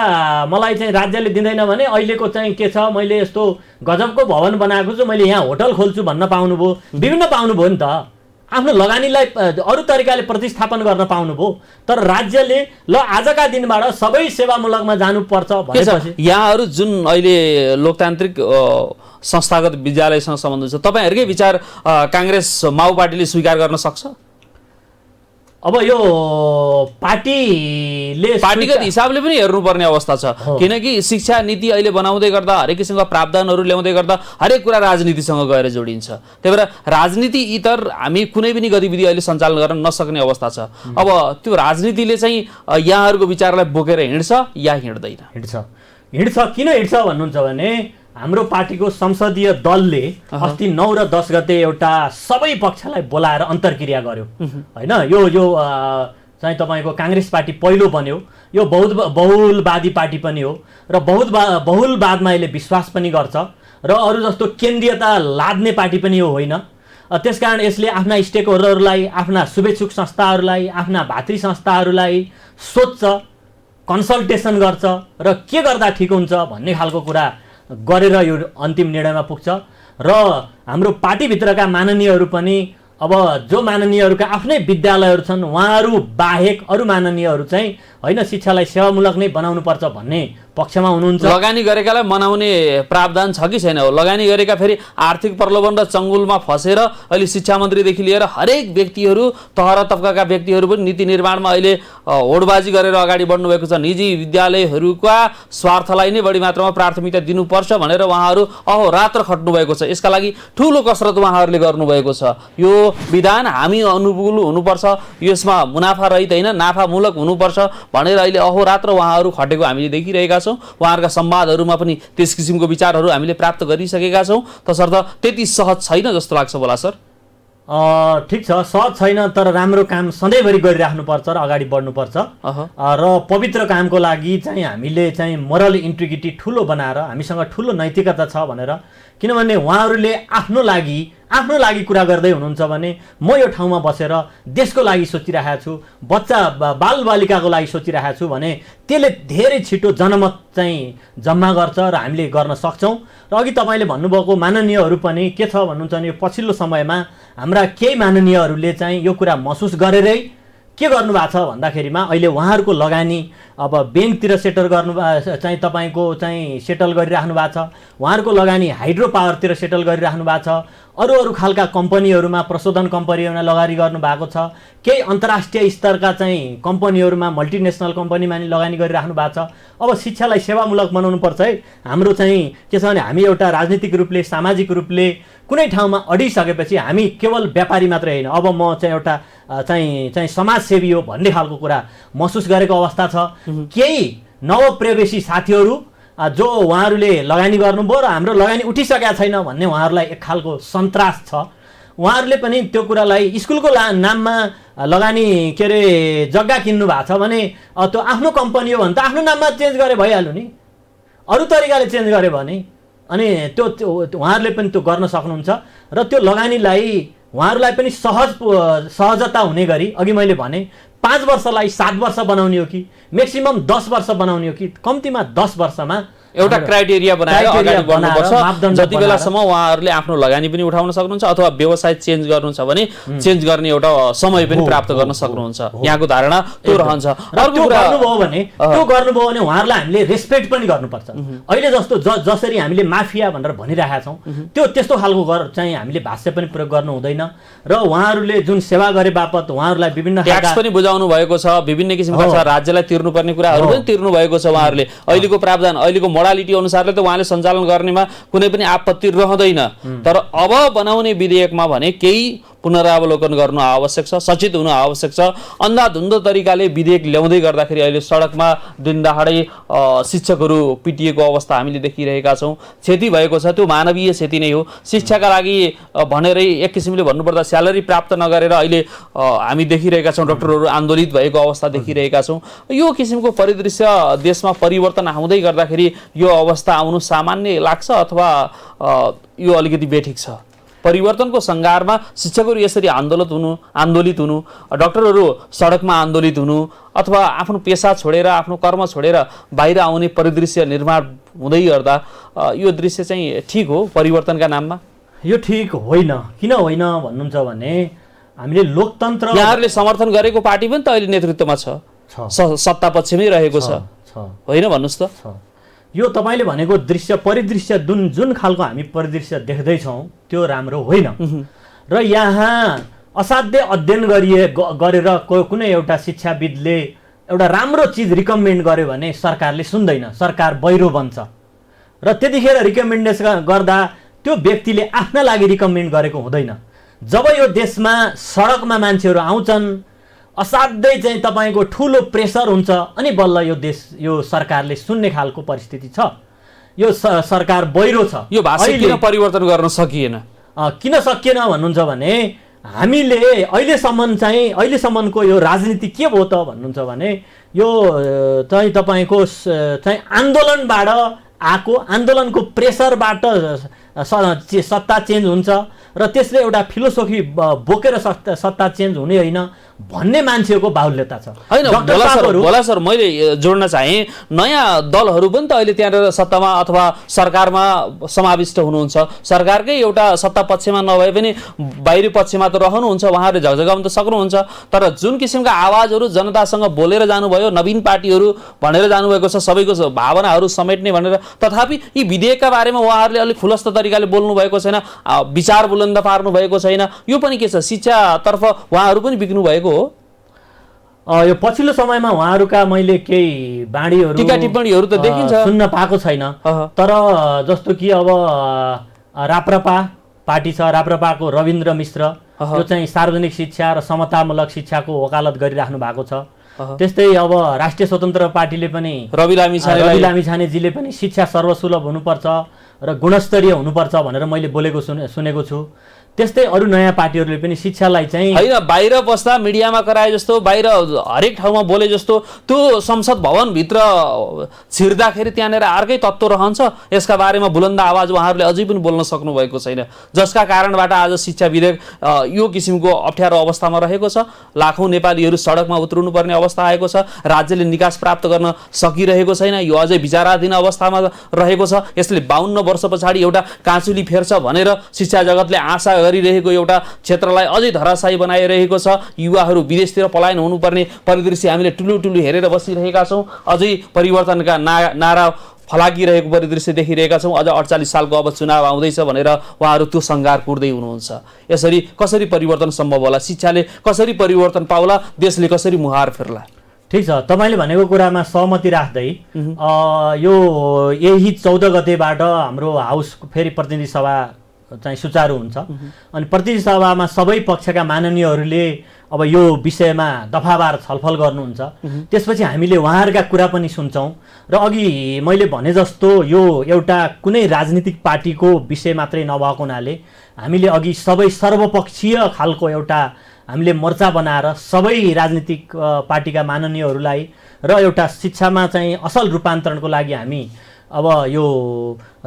मलाई चाहिँ राज्यले दिँदैन भने अहिलेको चाहिँ के छ, मैले यस्तो गजबको भवन बनाएको छु, मैले यहाँ होटल खोल्छु भन्न पाउनुभयो, विभिन्न पाउनुभयो नि त। आफ्नो लगानीलाई अरू तरिकाले प्रतिस्थापन गर्न पाउनुभयो। तर राज्यले ल आजका दिनबाट सबै सेवामूलकमा जानुपर्छ भनेपछि यहाँहरू जुन अहिले लोकतान्त्रिक संस्थागत विद्यालयसँग सम्बन्धित छ, तपाईँहरूकै विचार काङ्ग्रेस माओ पार्टीले स्वीकार गर्न सक्छ? अब यो पार्टीगत हिसाबले पनि हेर्नुपर्ने अवस्था छ, किनकि शिक्षा नीति अहिले बनाउँदै गर्दा हरेक किसिमका प्रावधानहरू ल्याउँदै गर्दा हरेक कुरा राजनीतिसँग गएर जोडिन्छ। त्यही भएर राजनीति इतर हामी कुनै पनि गतिविधि अहिले सञ्चालन गर्न नसक्ने अवस्था छ। अब त्यो राजनीतिले चाहिँ यहाँहरूको विचारलाई बोकेर हिँड्छ या हिँड्दैन? हिँड्छ। किन हिँड्छ भन्नुहुन्छ भने हाम्रो पार्टीको संसदीय दलले अस्ति 9 र 10 गते एउटा सबै पक्षलाई बोलाएर अन्तर्क्रिया गर्यो होइन। यो चाहिँ तपाईँको काङ्ग्रेस पार्टी पहिलो बन्यो, यो बहुलवादी पार्टी पनि हो र बहुलवादमा यसले विश्वास पनि गर्छ र अरू जस्तो केन्द्रीयता लाद्ने पार्टी पनि हो होइन। त्यसकारण यसले आफ्ना स्टेक होल्डरहरूलाई, आफ्ना शुभेच्छुक संस्थाहरूलाई, आफ्ना भातृ संस्थाहरूलाई सोध्छ, कन्सल्टेसन गर्छ र के गर्दा ठिक हुन्छ भन्ने खालको कुरा गरेर यो अन्तिम निर्णयमा पुग्छ। र हाम्रो पार्टीभित्रका माननीयहरू पनि अब जो माननीयहरूका आफ्नै विद्यालयहरू छन् उहाँहरू बाहेक अरू माननीयहरू चाहिँ होइन शिक्षालाई सेवामूलक नै बनाउनुपर्छ भन्ने पक्षमा हुनुहुन्छ। लगानी गरेकालाई मनाउने प्रावधान छ कि छैन? हो लगानी गरेका फेरि आर्थिक प्रलोभन र चङ्गुलमा फसेर अहिले शिक्षा मन्त्रीदेखि लिएर हरेक व्यक्तिहरू तह र तबकाका व्यक्तिहरू पनि नीति निर्माणमा अहिले होडबाजी गरेर अगाडि बढ्नु भएको छ। निजी विद्यालयहरूका स्वार्थलाई नै बढी मात्रामा प्राथमिकता दिनुपर्छ भनेर उहाँहरू अहोरात्र खट्नु भएको छ। यसका लागि ठुलो कसरत उहाँहरूले गर्नुभएको छ। यो विधान हामी अनुकूल हुनुपर्छ, यसमा मुनाफा रहित होइन नाफामूलक हुनुपर्छ भनेर अहिले अहोरात्र उहाँहरू खटेको हामीले देखिरहेका छौँ। उहाँहरूका संवादहरूमा पनि त्यस किसिमको विचारहरू हामीले प्राप्त गरिसकेका छौँ। तसर्थ त्यति सहज छैन जस्तो लाग्छ होला सर? ठिक छ, सहज छैन, तर राम्रो काम सधैँभरि गरिराख्नुपर्छ र अगाडि बढ्नुपर्छ। र पवित्र कामको लागि चाहिँ हामीले चाहिँ मोरल इन्टिग्रिटी ठुलो बनाएर हामीसँग ठुलो नैतिकता छ भनेर, किनभने उहाँहरूले आफ्नो लागि कुरा गर्दै हुनुहुन्छ भने म यो ठाउँमा बसेर देशको लागि सोचिरहेको छु, बच्चा बालबालिकाको लागि सोचिरहेको छु भने त्यसले धेरै छिटो जनमत चाहिँ जम्मा गर्छ र हामीले गर्न सक्छौँ। र अघि तपाईँले भन्नुभएको माननीयहरू पनि के छ भन्नुहुन्छ भने पछिल्लो समयमा हाम्रा केही माननीयहरूले चाहिँ यो कुरा महसुस गरेरै के गर्नुभएको छ भन्दाखेरिमा अहिले उहाँहरूको लगानी अब ब्याङ्कतिर सेटल गर्नु चाहिँ तपाईँको चाहिँ सेटल गरिराख्नु भएको छ, उहाँहरूको लगानी हाइड्रो पावरतिर सेटल गरिराख्नु भएको छ, अरू खालका कम्पनीहरूमा प्रशोधन कम्पनीहरूमा लगानी गर्नुभएको छ, केही अन्तर्राष्ट्रिय स्तरका चाहिँ कम्पनीहरूमा मल्टिनेसनल कम्पनीमा नि लगानी गरिराख्नु भएको छ। अब शिक्षालाई सेवामूलक बनाउनुपर्छ है। हाम्रो चाहिँ के छ भने हामी एउटा राजनीतिक रूपले सामाजिक रूपले कुनै ठाउँमा अडिसकेपछि हामी केवल व्यापारी मात्रै होइन, अब म चाहिँ एउटा चाहिँ समाजसेवी हो भन्ने खालको कुरा महसुस गरेको अवस्था छ। केही नवप्रवेशी साथीहरू जो उहाँहरूले लगानी गर्नुभयो र हाम्रो लगानी उठिसकेका छैन भन्ने उहाँहरूलाई एक खालको सन्तास छ। उहाँहरूले पनि त्यो कुरालाई स्कुलको नाममा लगानी के अरे जग्गा किन्नु भएको छ भने त्यो आफ्नो कम्पनी हो भने त आफ्नो नाममा चेन्ज गरे भइहाल्यो नि, अरू तरिकाले चेन्ज गरे भने। अनि त्यो उहाँहरूले पनि त्यो गर्न सक्नुहुन्छ र त्यो लगानीलाई उहाँहरूलाई पनि सहजता हुने गरी अघि मैले भने 5 वर्षलाई 7 वर्ष बनाउने हो कि म्याक्सिमम 10 वर्ष बनाउने हो कि कम्तीमा 10 वर्षमा एउटा क्राइटेरिया बनाएर अगाडि बढ्नुपर्छ। जति बेलासम्म उहाँहरूले आफ्नो लगानी पनि उठाउन सक्नुहुन्छ अथवा व्यवसाय चेन्ज गर्नुहुन्छ भने चेन्ज गर्ने एउटा समय पनि प्राप्त गर्न सक्नुहुन्छ, यहाँको धारणा त्यो रहन्छ। अर्को गर्नुभयो भने उहाँहरूलाई हामीले रेस्पेक्ट पनि गर्नुपर्छ। अहिले जस्तो जसरी हामीले माफिया भनेर भनिरहेका छौँ त्यो त्यस्तो खालको चाहिँ हामीले भाष्य पनि प्रयोग गर्नु हुँदैन। र उहाँहरूले जुन सेवा गरे बापत उहाँहरूलाई विभिन्न ट्याक्स पनि बुझाउनु भएको छ, विभिन्न किसिमका छ राज्यलाई तिर्नुपर्ने कुराहरू पनि तिर्नु भएको छ उहाँहरूले। अहिलेको प्रावधान अहिलेको मोडालिटी अनुसारले त उहाँले सञ्चालन गर्नेमा कुनै पनि आपत्ति रहँदैन, तर अब बनाउने विधेयकमा भने केही पुनरावलोकन गर्नु आवश्यक छ, सचेत हुनु आवश्यक छ। अन्धाधुन्ध तरिकाले विधेयक ल्याउँदै गर्दाखेरि अहिले सडकमा दिनदहाडै शिक्षकहरू पिटिएको अवस्था हामीले देखिरहेका छौँ। क्षति भएको छ, त्यो मानवीय क्षति नै हो। शिक्षाका लागि भनेरै एक किसिमले भन्नुपर्दा स्यालेरी प्राप्त नगरेर अहिले हामी देखिरहेका छौँ डाक्टरहरू आन्दोलित भएको अवस्था देखिरहेका छौँ। यो किसिमको परिदृश्य देशमा परिवर्तन आउँदै गर्दाखेरि यो अवस्था आउनु सामान्य लाग्छ अथवा यो अलिकति बेठिक छ? परिवर्तनको सङ्घारमा शिक्षकहरू यसरी आन्दोलित हुनु, डाक्टरहरू सडकमा आन्दोलित हुनु अथवा आफ्नो पेसा छोडेर आफ्नो कर्म छोडेर बाहिर आउने परिदृश्य निर्माण हुँदै गर्दा यो दृश्य चाहिँ ठिक हो परिवर्तनका नाममा? यो ठिक होइन। किन होइन भन्नुहुन्छ भने हामीले लोकतन्त्र यहाँहरूले समर्थन गरेको पार्टी पनि त अहिले नेतृत्वमा छ, सत्ता पक्षमै रहेको छ, होइन भन्नुहोस् त? यो तपाईँले भनेको परिदृश्य जुन खालको हामी परिदृश्य देख्दैछौँ त्यो राम्रो होइन। र यहाँ असाध्य अध्ययन गरेर कुनै एउटा शिक्षाविदले एउटा राम्रो चिज रिकमेन्ड गर्यो भने सरकारले सुन्दैन, सरकार बहिरो बन्छ। र त्यतिखेर रिकमेन्डेसन गर्दा त्यो व्यक्तिले आफ्ना लागि रिकमेन्ड गरेको हुँदैन। जब यो देशमा सडकमा मान्छेहरू आउँछन्, असाध्यै चाहिँ तपाईँको ठुलो प्रेसर हुन्छ, अनि बल्ल यो सरकारले सुन्ने खालको परिस्थिति छ। यो सरकार बहिरो छ। यो भाषा किन परिवर्तन गर्न सकिएन? किन सकिएन भन्नुहुन्छ भने हामीले अहिलेसम्मको यो राजनीति के भयो त भन्नुहुन्छ भने यो चाहिँ तपाईँको चाहिँ आन्दोलनबाट आएको आन्दोलनको प्रेसरबाट सत्ता चेन्ज हुन्छ र त्यसले एउटा फिलोसोफी बोकेर सत्ता चेन्ज हुने होइन भन्ने मान्छेको बाहुल्यता छ। होइन भोला सर मैले जोड्न चाहेँ नयाँ दलहरू पनि त अहिले त्यहाँनिर सत्तामा अथवा सरकारमा समाविष्ट हुनुहुन्छ। सरकारकै एउटा सत्ता पक्षमा नभए पनि बाहिरी पक्षमा त रहनुहुन्छ, उहाँहरूले झकझगाउन त सक्नुहुन्छ। तर जुन किसिमका आवाजहरू जनतासँग बोलेर जानुभयो, नवीन पार्टीहरू भनेर जानुभएको छ, सबैको भावनाहरू समेट्ने भनेर, तथापि यी विधेयकका बारेमा उहाँहरूले अलिक खुलस्त तरिकाले बोल्नु भएको छैन, विचार बुलन्द पार्नु भएको छैन। यो पनि के छ, शिक्षातर्फ उहाँहरू पनि बिग्नु भएको हो? यो पछिल्लो समयमा उहाँहरूका मैले केही बाणीहरू टीका टिप्पणीहरू त देखिन्छ, सुन्न पाएको छैन। तर जस्तो कि अब राप्रपा पार्टी छ, राप्रपाको रविन्द्र मिश्र जो चाहिँ सार्वजनिक शिक्षा र समतामूलक शिक्षाको वकालत गरिराख्नु भएको छ। त्यस्तै अब राष्ट्रिय स्वतन्त्र पार्टीले पनि रवि लामिछानेजीले पनि शिक्षा सर्वसुलभ हुनुपर्छ र गुणस्तरीय हुनुपर्छ भनेर मैले बोलेको सुनेको छु। त्यस्तै अरू नयाँ पार्टीहरूले पनि शिक्षालाई चाहिँ होइन, बाहिर बस्दा मिडियामा कराए जस्तो, बाहिर हरेक ठाउँमा बोले जस्तो, त्यो संसद भवनभित्र छिर्दाखेरि त्यहाँनिर अर्कै तत्त्व रहन्छ। यसका बारेमा बुलन्द आवाज उहाँहरूले अझै पनि बोल्न सक्नु भएको छैन, जसका कारणबाट आज शिक्षा विधेयक यो किसिमको अप्ठ्यारो अवस्थामा रहेको छ। लाखौँ नेपालीहरू सडकमा उत्रनु पर्ने अवस्था आएको छ। राज्यले निकास प्राप्त गर्न सकिरहेको छैन, यो अझै विचाराधीन अवस्थामा रहेको छ। यसले 52 वर्ष पछाडि एउटा काँचुली फेर्छ भनेर शिक्षा जगतले आशा गरिरहेको एउटा क्षेत्रलाई अझै धराशायी बनाइरहेको छ। युवाहरू विदेशतिर पलायन हुनुपर्ने परिदृश्य हामीले ठुलो हेरेर बसिरहेका छौँ। अझै परिवर्तनका नारा फलाकिरहेको परिदृश्य देखिरहेका छौँ। अझ 48 सालको अब चुनाव आउँदैछ भनेर उहाँहरू त्यो सङ्घार कुर्दै हुनुहुन्छ। यसरी कसरी परिवर्तन सम्भव होला? शिक्षाले कसरी परिवर्तन पाउला? देशले कसरी मुहार फेर्ला? ठिक छ, तपाईँले भनेको कुरामा सहमति राख्दै यो यही 14 गतेबाट हाम्रो हाउस फेरि प्रतिनिधि सभा चाहिँ सुचारू हुन्छ अनि प्रतिनिधि सभामा सबै पक्षका माननीयहरूले अब यो विषयमा दफावार छलफल गर्नुहुन्छ। त्यसपछि हामीले उहाँहरूका कुरा पनि सुन्छौँ र अघि मैले भने जस्तो यो एउटा कुनै राजनीतिक पार्टीको विषय मात्रै नभएको हुनाले हामीले अघि सबै सर्वपक्षीय खालको एउटा हामीले मोर्चा बनाएर सबै राजनीतिक पार्टीका माननीयहरूलाई र एउटा शिक्षामा चाहिँ असल रूपान्तरणको लागि हामी अब यो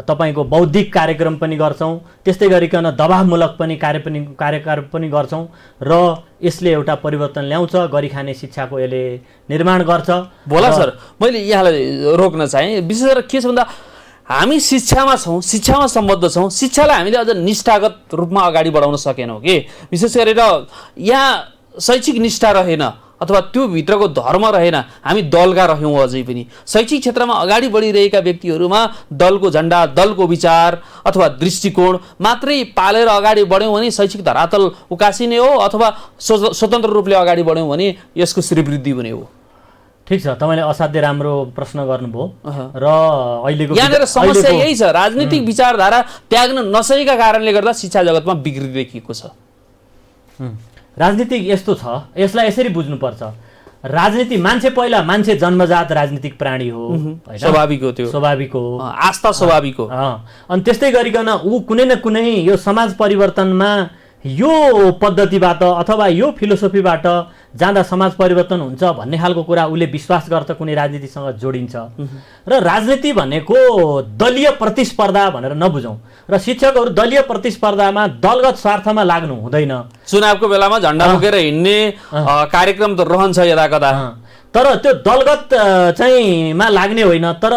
तपाईको बौद्धिक कार्यक्रम पनि गर्छौं, त्यस्तै गरिकन दबावमूलक पनि कार्यक्रम पनि गर्छौं र यसले एउटा परिवर्तन ल्याउँछ, गरिखाने शिक्षाको यसले निर्माण गर्छ। बोला सर, मैले यहाँलाई रोक्न चाहे, विशेष गरेर के छ भन्दा हामी शिक्षामा छौं, शिक्षामा सम्बद्ध छौं, शिक्षालाई हामीले अझ निष्ठागत रूपमा अगाडि बढाउन सकेनौं के। विशेष गरेर यहाँ शैक्षिक निष्ठा रहेन अथवा त्यो भित्रको धर्म रहेन, हामी दलका रह्यौं। अझै पनि शैक्षिक क्षेत्रमा अगाडि बढिरहेका व्यक्तिहरूमा दलको झण्डा, दलको विचार अथवा दृष्टिकोण मात्रै पालेर अगाडि बढ्यौं भने शैक्षिक धरातल उकासिने हो, अथवा स्वतन्त्र रूपले अगाडि बढ्यौं भने यसको श्रीवृद्धि हुने हो। ठीक छ, तपाईले असाध्यै राम्रो प्रश्न गर्नुभयो र अहिलेको यहाँनिर समस्या यही छ, राजनीतिक विचारधारा त्याग्न नसकेका कारणले गर्दा शिक्षा जगतमा बिग्रिँदै देखिएको छ। राजनीति यस्तो छ, यसलाई यसरी बुझ्नुपर्छ। राजनीति पहिला मान्छे जन्मजात राजनीतिक प्राणी हो, स्वाभाविक हो, त्यो स्वाभाविक हो, आस्था स्वाभाविक हो। अनि त्यस्तै गरिकन ऊ कुनै न कुनै यो समाज परिवर्तनमा यो पद्धतिबाट अथवा यो फिलोसोफीबाट जाँदा समाज परिवर्तन हुन्छ भन्ने खालको कुरा उसले विश्वास गर्छ, कुनै राजनीतिसँग जोडिन्छ। र राजनीति भनेको दलीय प्रतिस्पर्धा भनेर नबुझौँ र शिक्षकहरू दलीय प्रतिस्पर्धामा दलगत स्वार्थमा लाग्नु हुँदैन। चुनावको बेलामा झण्डा बोकेर हिँड्ने कार्यक्रम त रहन्छ यता कता, तर त्यो दलगत चाहिँ मा लाग्ने होइन। तर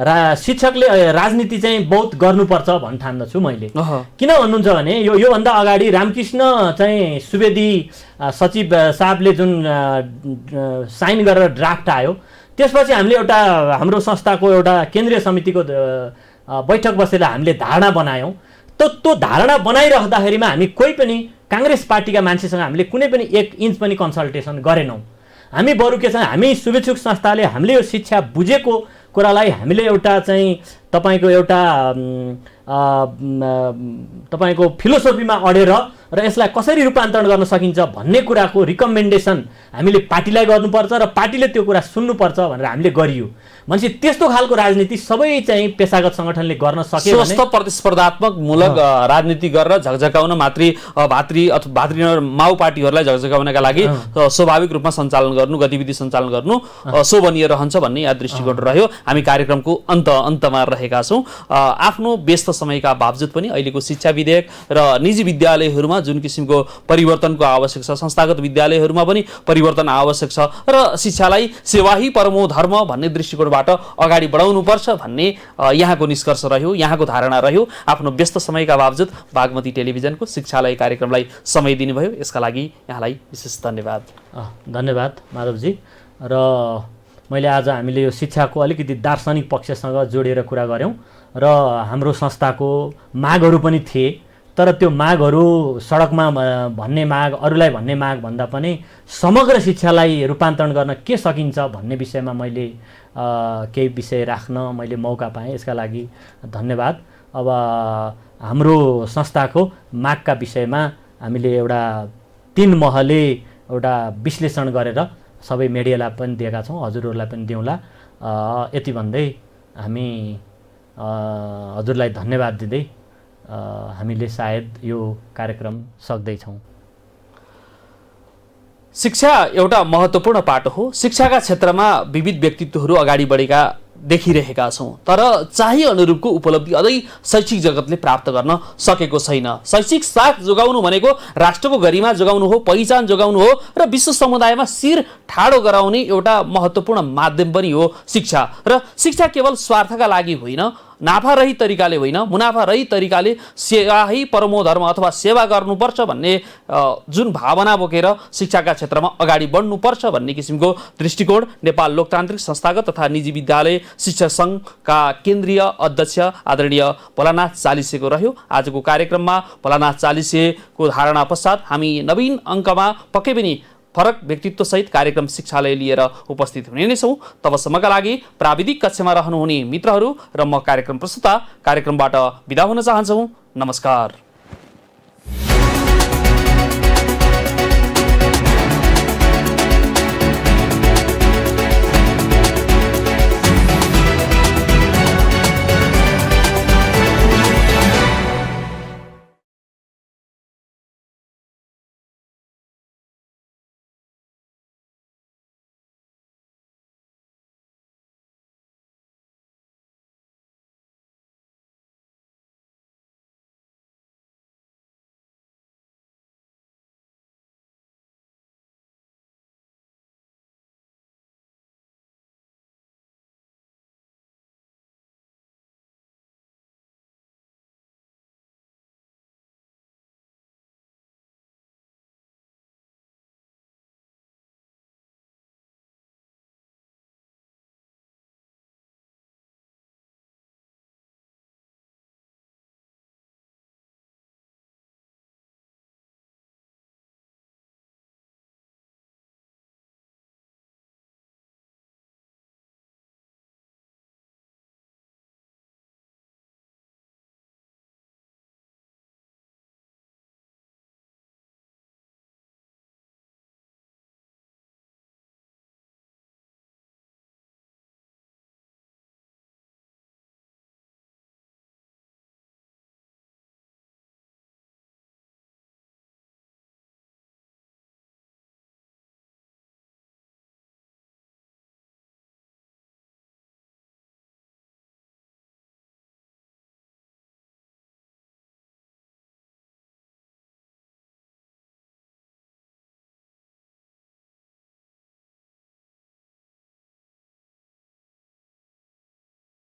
शिक्षकले राजनीति चाहिँ बहुत गर्नुपर्छ भन्न ठान्दछु मैले। किन भन्नुहुन्छ भने योभन्दा अगाडि रामकृष्ण चाहिँ सुवेदी सचिव साहबले जुन साइन गरेर ड्राफ्ट आयो, त्यसपछि हामीले एउटा हाम्रो संस्थाको एउटा केन्द्रीय समितिको बैठक बसेर हामीले धारणा बनायौँ। त्यो धारणा बनाइराख्दाखेरिमा हामी कोही पनि काङ्ग्रेस पार्टीका मान्छेसँग हामीले कुनै पनि 1 इन्च पनि कन्सल्टेसन गरेनौँ। हामी बरु के छ, हामी शुभेच्छुक संस्थाले हामीले यो शिक्षा बुझेको कुरालाई हामीले एउटा चाहिँ तपाईको एउटा तपाईको फिलोसोफीमा अडेर र यसलाई कसरी रूपान्तरण गर्न सकिन्छ भन्ने कुराको रिकमेन्डेसन हामीले पार्टीलाई गर्नुपर्छ र पार्टीले त्यो कुरा सुन्नुपर्छ भनेर हामीले गरियो। मान्छे त्यस्तो खालको राजनीति सबै चाहिँ पेशागत संगठनले गर्न सक्यो भने स्वस्थ प्रतिस्पर्धात्मक मूलक राजनीति गरेर झकझकाउन भातृ अथवा भातृ माओ पार्टीहरूलाई झकझकाउनका लागि स्वाभाविक रूपमा सञ्चालन गर्नु, गतिविधि सञ्चालन गर्नु शोभनीय रहन्छ भन्ने यहाँ दृष्टिकोण रह्यो। हामी कार्यक्रमको अन्तमा रहेका छौँ। आफ्नो व्यस्त समयका बावजुद पनि अहिलेको शिक्षा विधेयक र निजी विद्यालयहरूमा जुन किसिमको परिवर्तनको आवश्यक छ, संस्थागत विद्यालयहरूमा पनि परिवर्तन आवश्यक छ र शिक्षालाई सेवा ही परमो धर्म भन्ने दृष्टिकोणबाट अगाडि बढाउनुपर्छ भन्ने यहाँको निष्कर्ष रह्यो, यहाँको धारणा रह्यो। आफ्नो व्यस्त समयका बावजुद बागमती टेलिभिजनको शिक्षालय कार्यक्रमलाई समय दिनुभयो, यसका लागि यहाँलाई विशेष धन्यवाद। धन्यवाद माधवजी। र मैले आज हामीले यो शिक्षाको अलिकति दार्शनिक पक्षसँग जोडेर कुरा गऱ्यौँ र हाम्रो संस्थाको मागहरू पनि थिए, तर त्यो मागहरू सडकमा भन्ने माग, अरूलाई भन्ने माग भन्दा पनि समग्र शिक्षालाई रूपान्तरण गर्न के सकिन्छ भन्ने विषयमा मैले केही विषय राख्न मैले मौका पाएँ, यसका लागि धन्यवाद। अब हाम्रो संस्थाको मागका विषयमा हामीले एउटा 3 महले एउटा विश्लेषण गरेर सबै मिडियालाई पनि दिएका छौँ, हजुरहरूलाई पनि दिउँला। यति भन्दै हामी हजुरलाई धन्यवाद दिँदै हामीले सायद यो कार्यक्रम सक्दैछौँ। शिक्षा एउटा महत्त्वपूर्ण पाटो हो। शिक्षाका क्षेत्रमा विविध व्यक्तित्वहरू अगाडि बढेका देखिरहेका छौँ, तर चाहिँ अनुरूपको उपलब्धि अझै शैक्षिक जगतले प्राप्त गर्न सकेको छैन। शैक्षिक साख जोगाउनु भनेको राष्ट्रको गरिमा जोगाउनु हो, पहिचान जोगाउनु हो र विश्व समुदायमा शिर ठाडो गराउने एउटा महत्त्वपूर्ण माध्यम पनि हो शिक्षा। र शिक्षा केवल स्वार्थका लागि होइन, नाफा रहित तरिकाले होइन, मुनाफा रहित तरिकाले सेवा ही परमो धर्म अथवा सेवा गर्नुपर्छ भन्ने जुन भावना बोकेर शिक्षाका क्षेत्रमा अगाडि बढ्नुपर्छ भन्ने किसिमको दृष्टिकोण नेपाल लोकतान्त्रिक संस्थागत तथा निजी विद्यालय शिक्षक सङ्घका केन्द्रीय अध्यक्ष आदरणीय भोलानाथ चालिसेको रह्यो। आजको कार्यक्रममा भोलानाथ चालिसेको धारणा पश्चात हामी नवीन अङ्कमा पक्कै पनि फरक व्यक्तित्वसहित कार्यक्रम शिक्षालय लिएर उपस्थित हुने नै छौँ। तबसम्मका लागि प्राविधिक कक्षमा रहनुहुने मित्रहरू र म कार्यक्रम प्रस्तुता कार्यक्रमबाट बिदा हुन चाहन्छौँ। नमस्कार।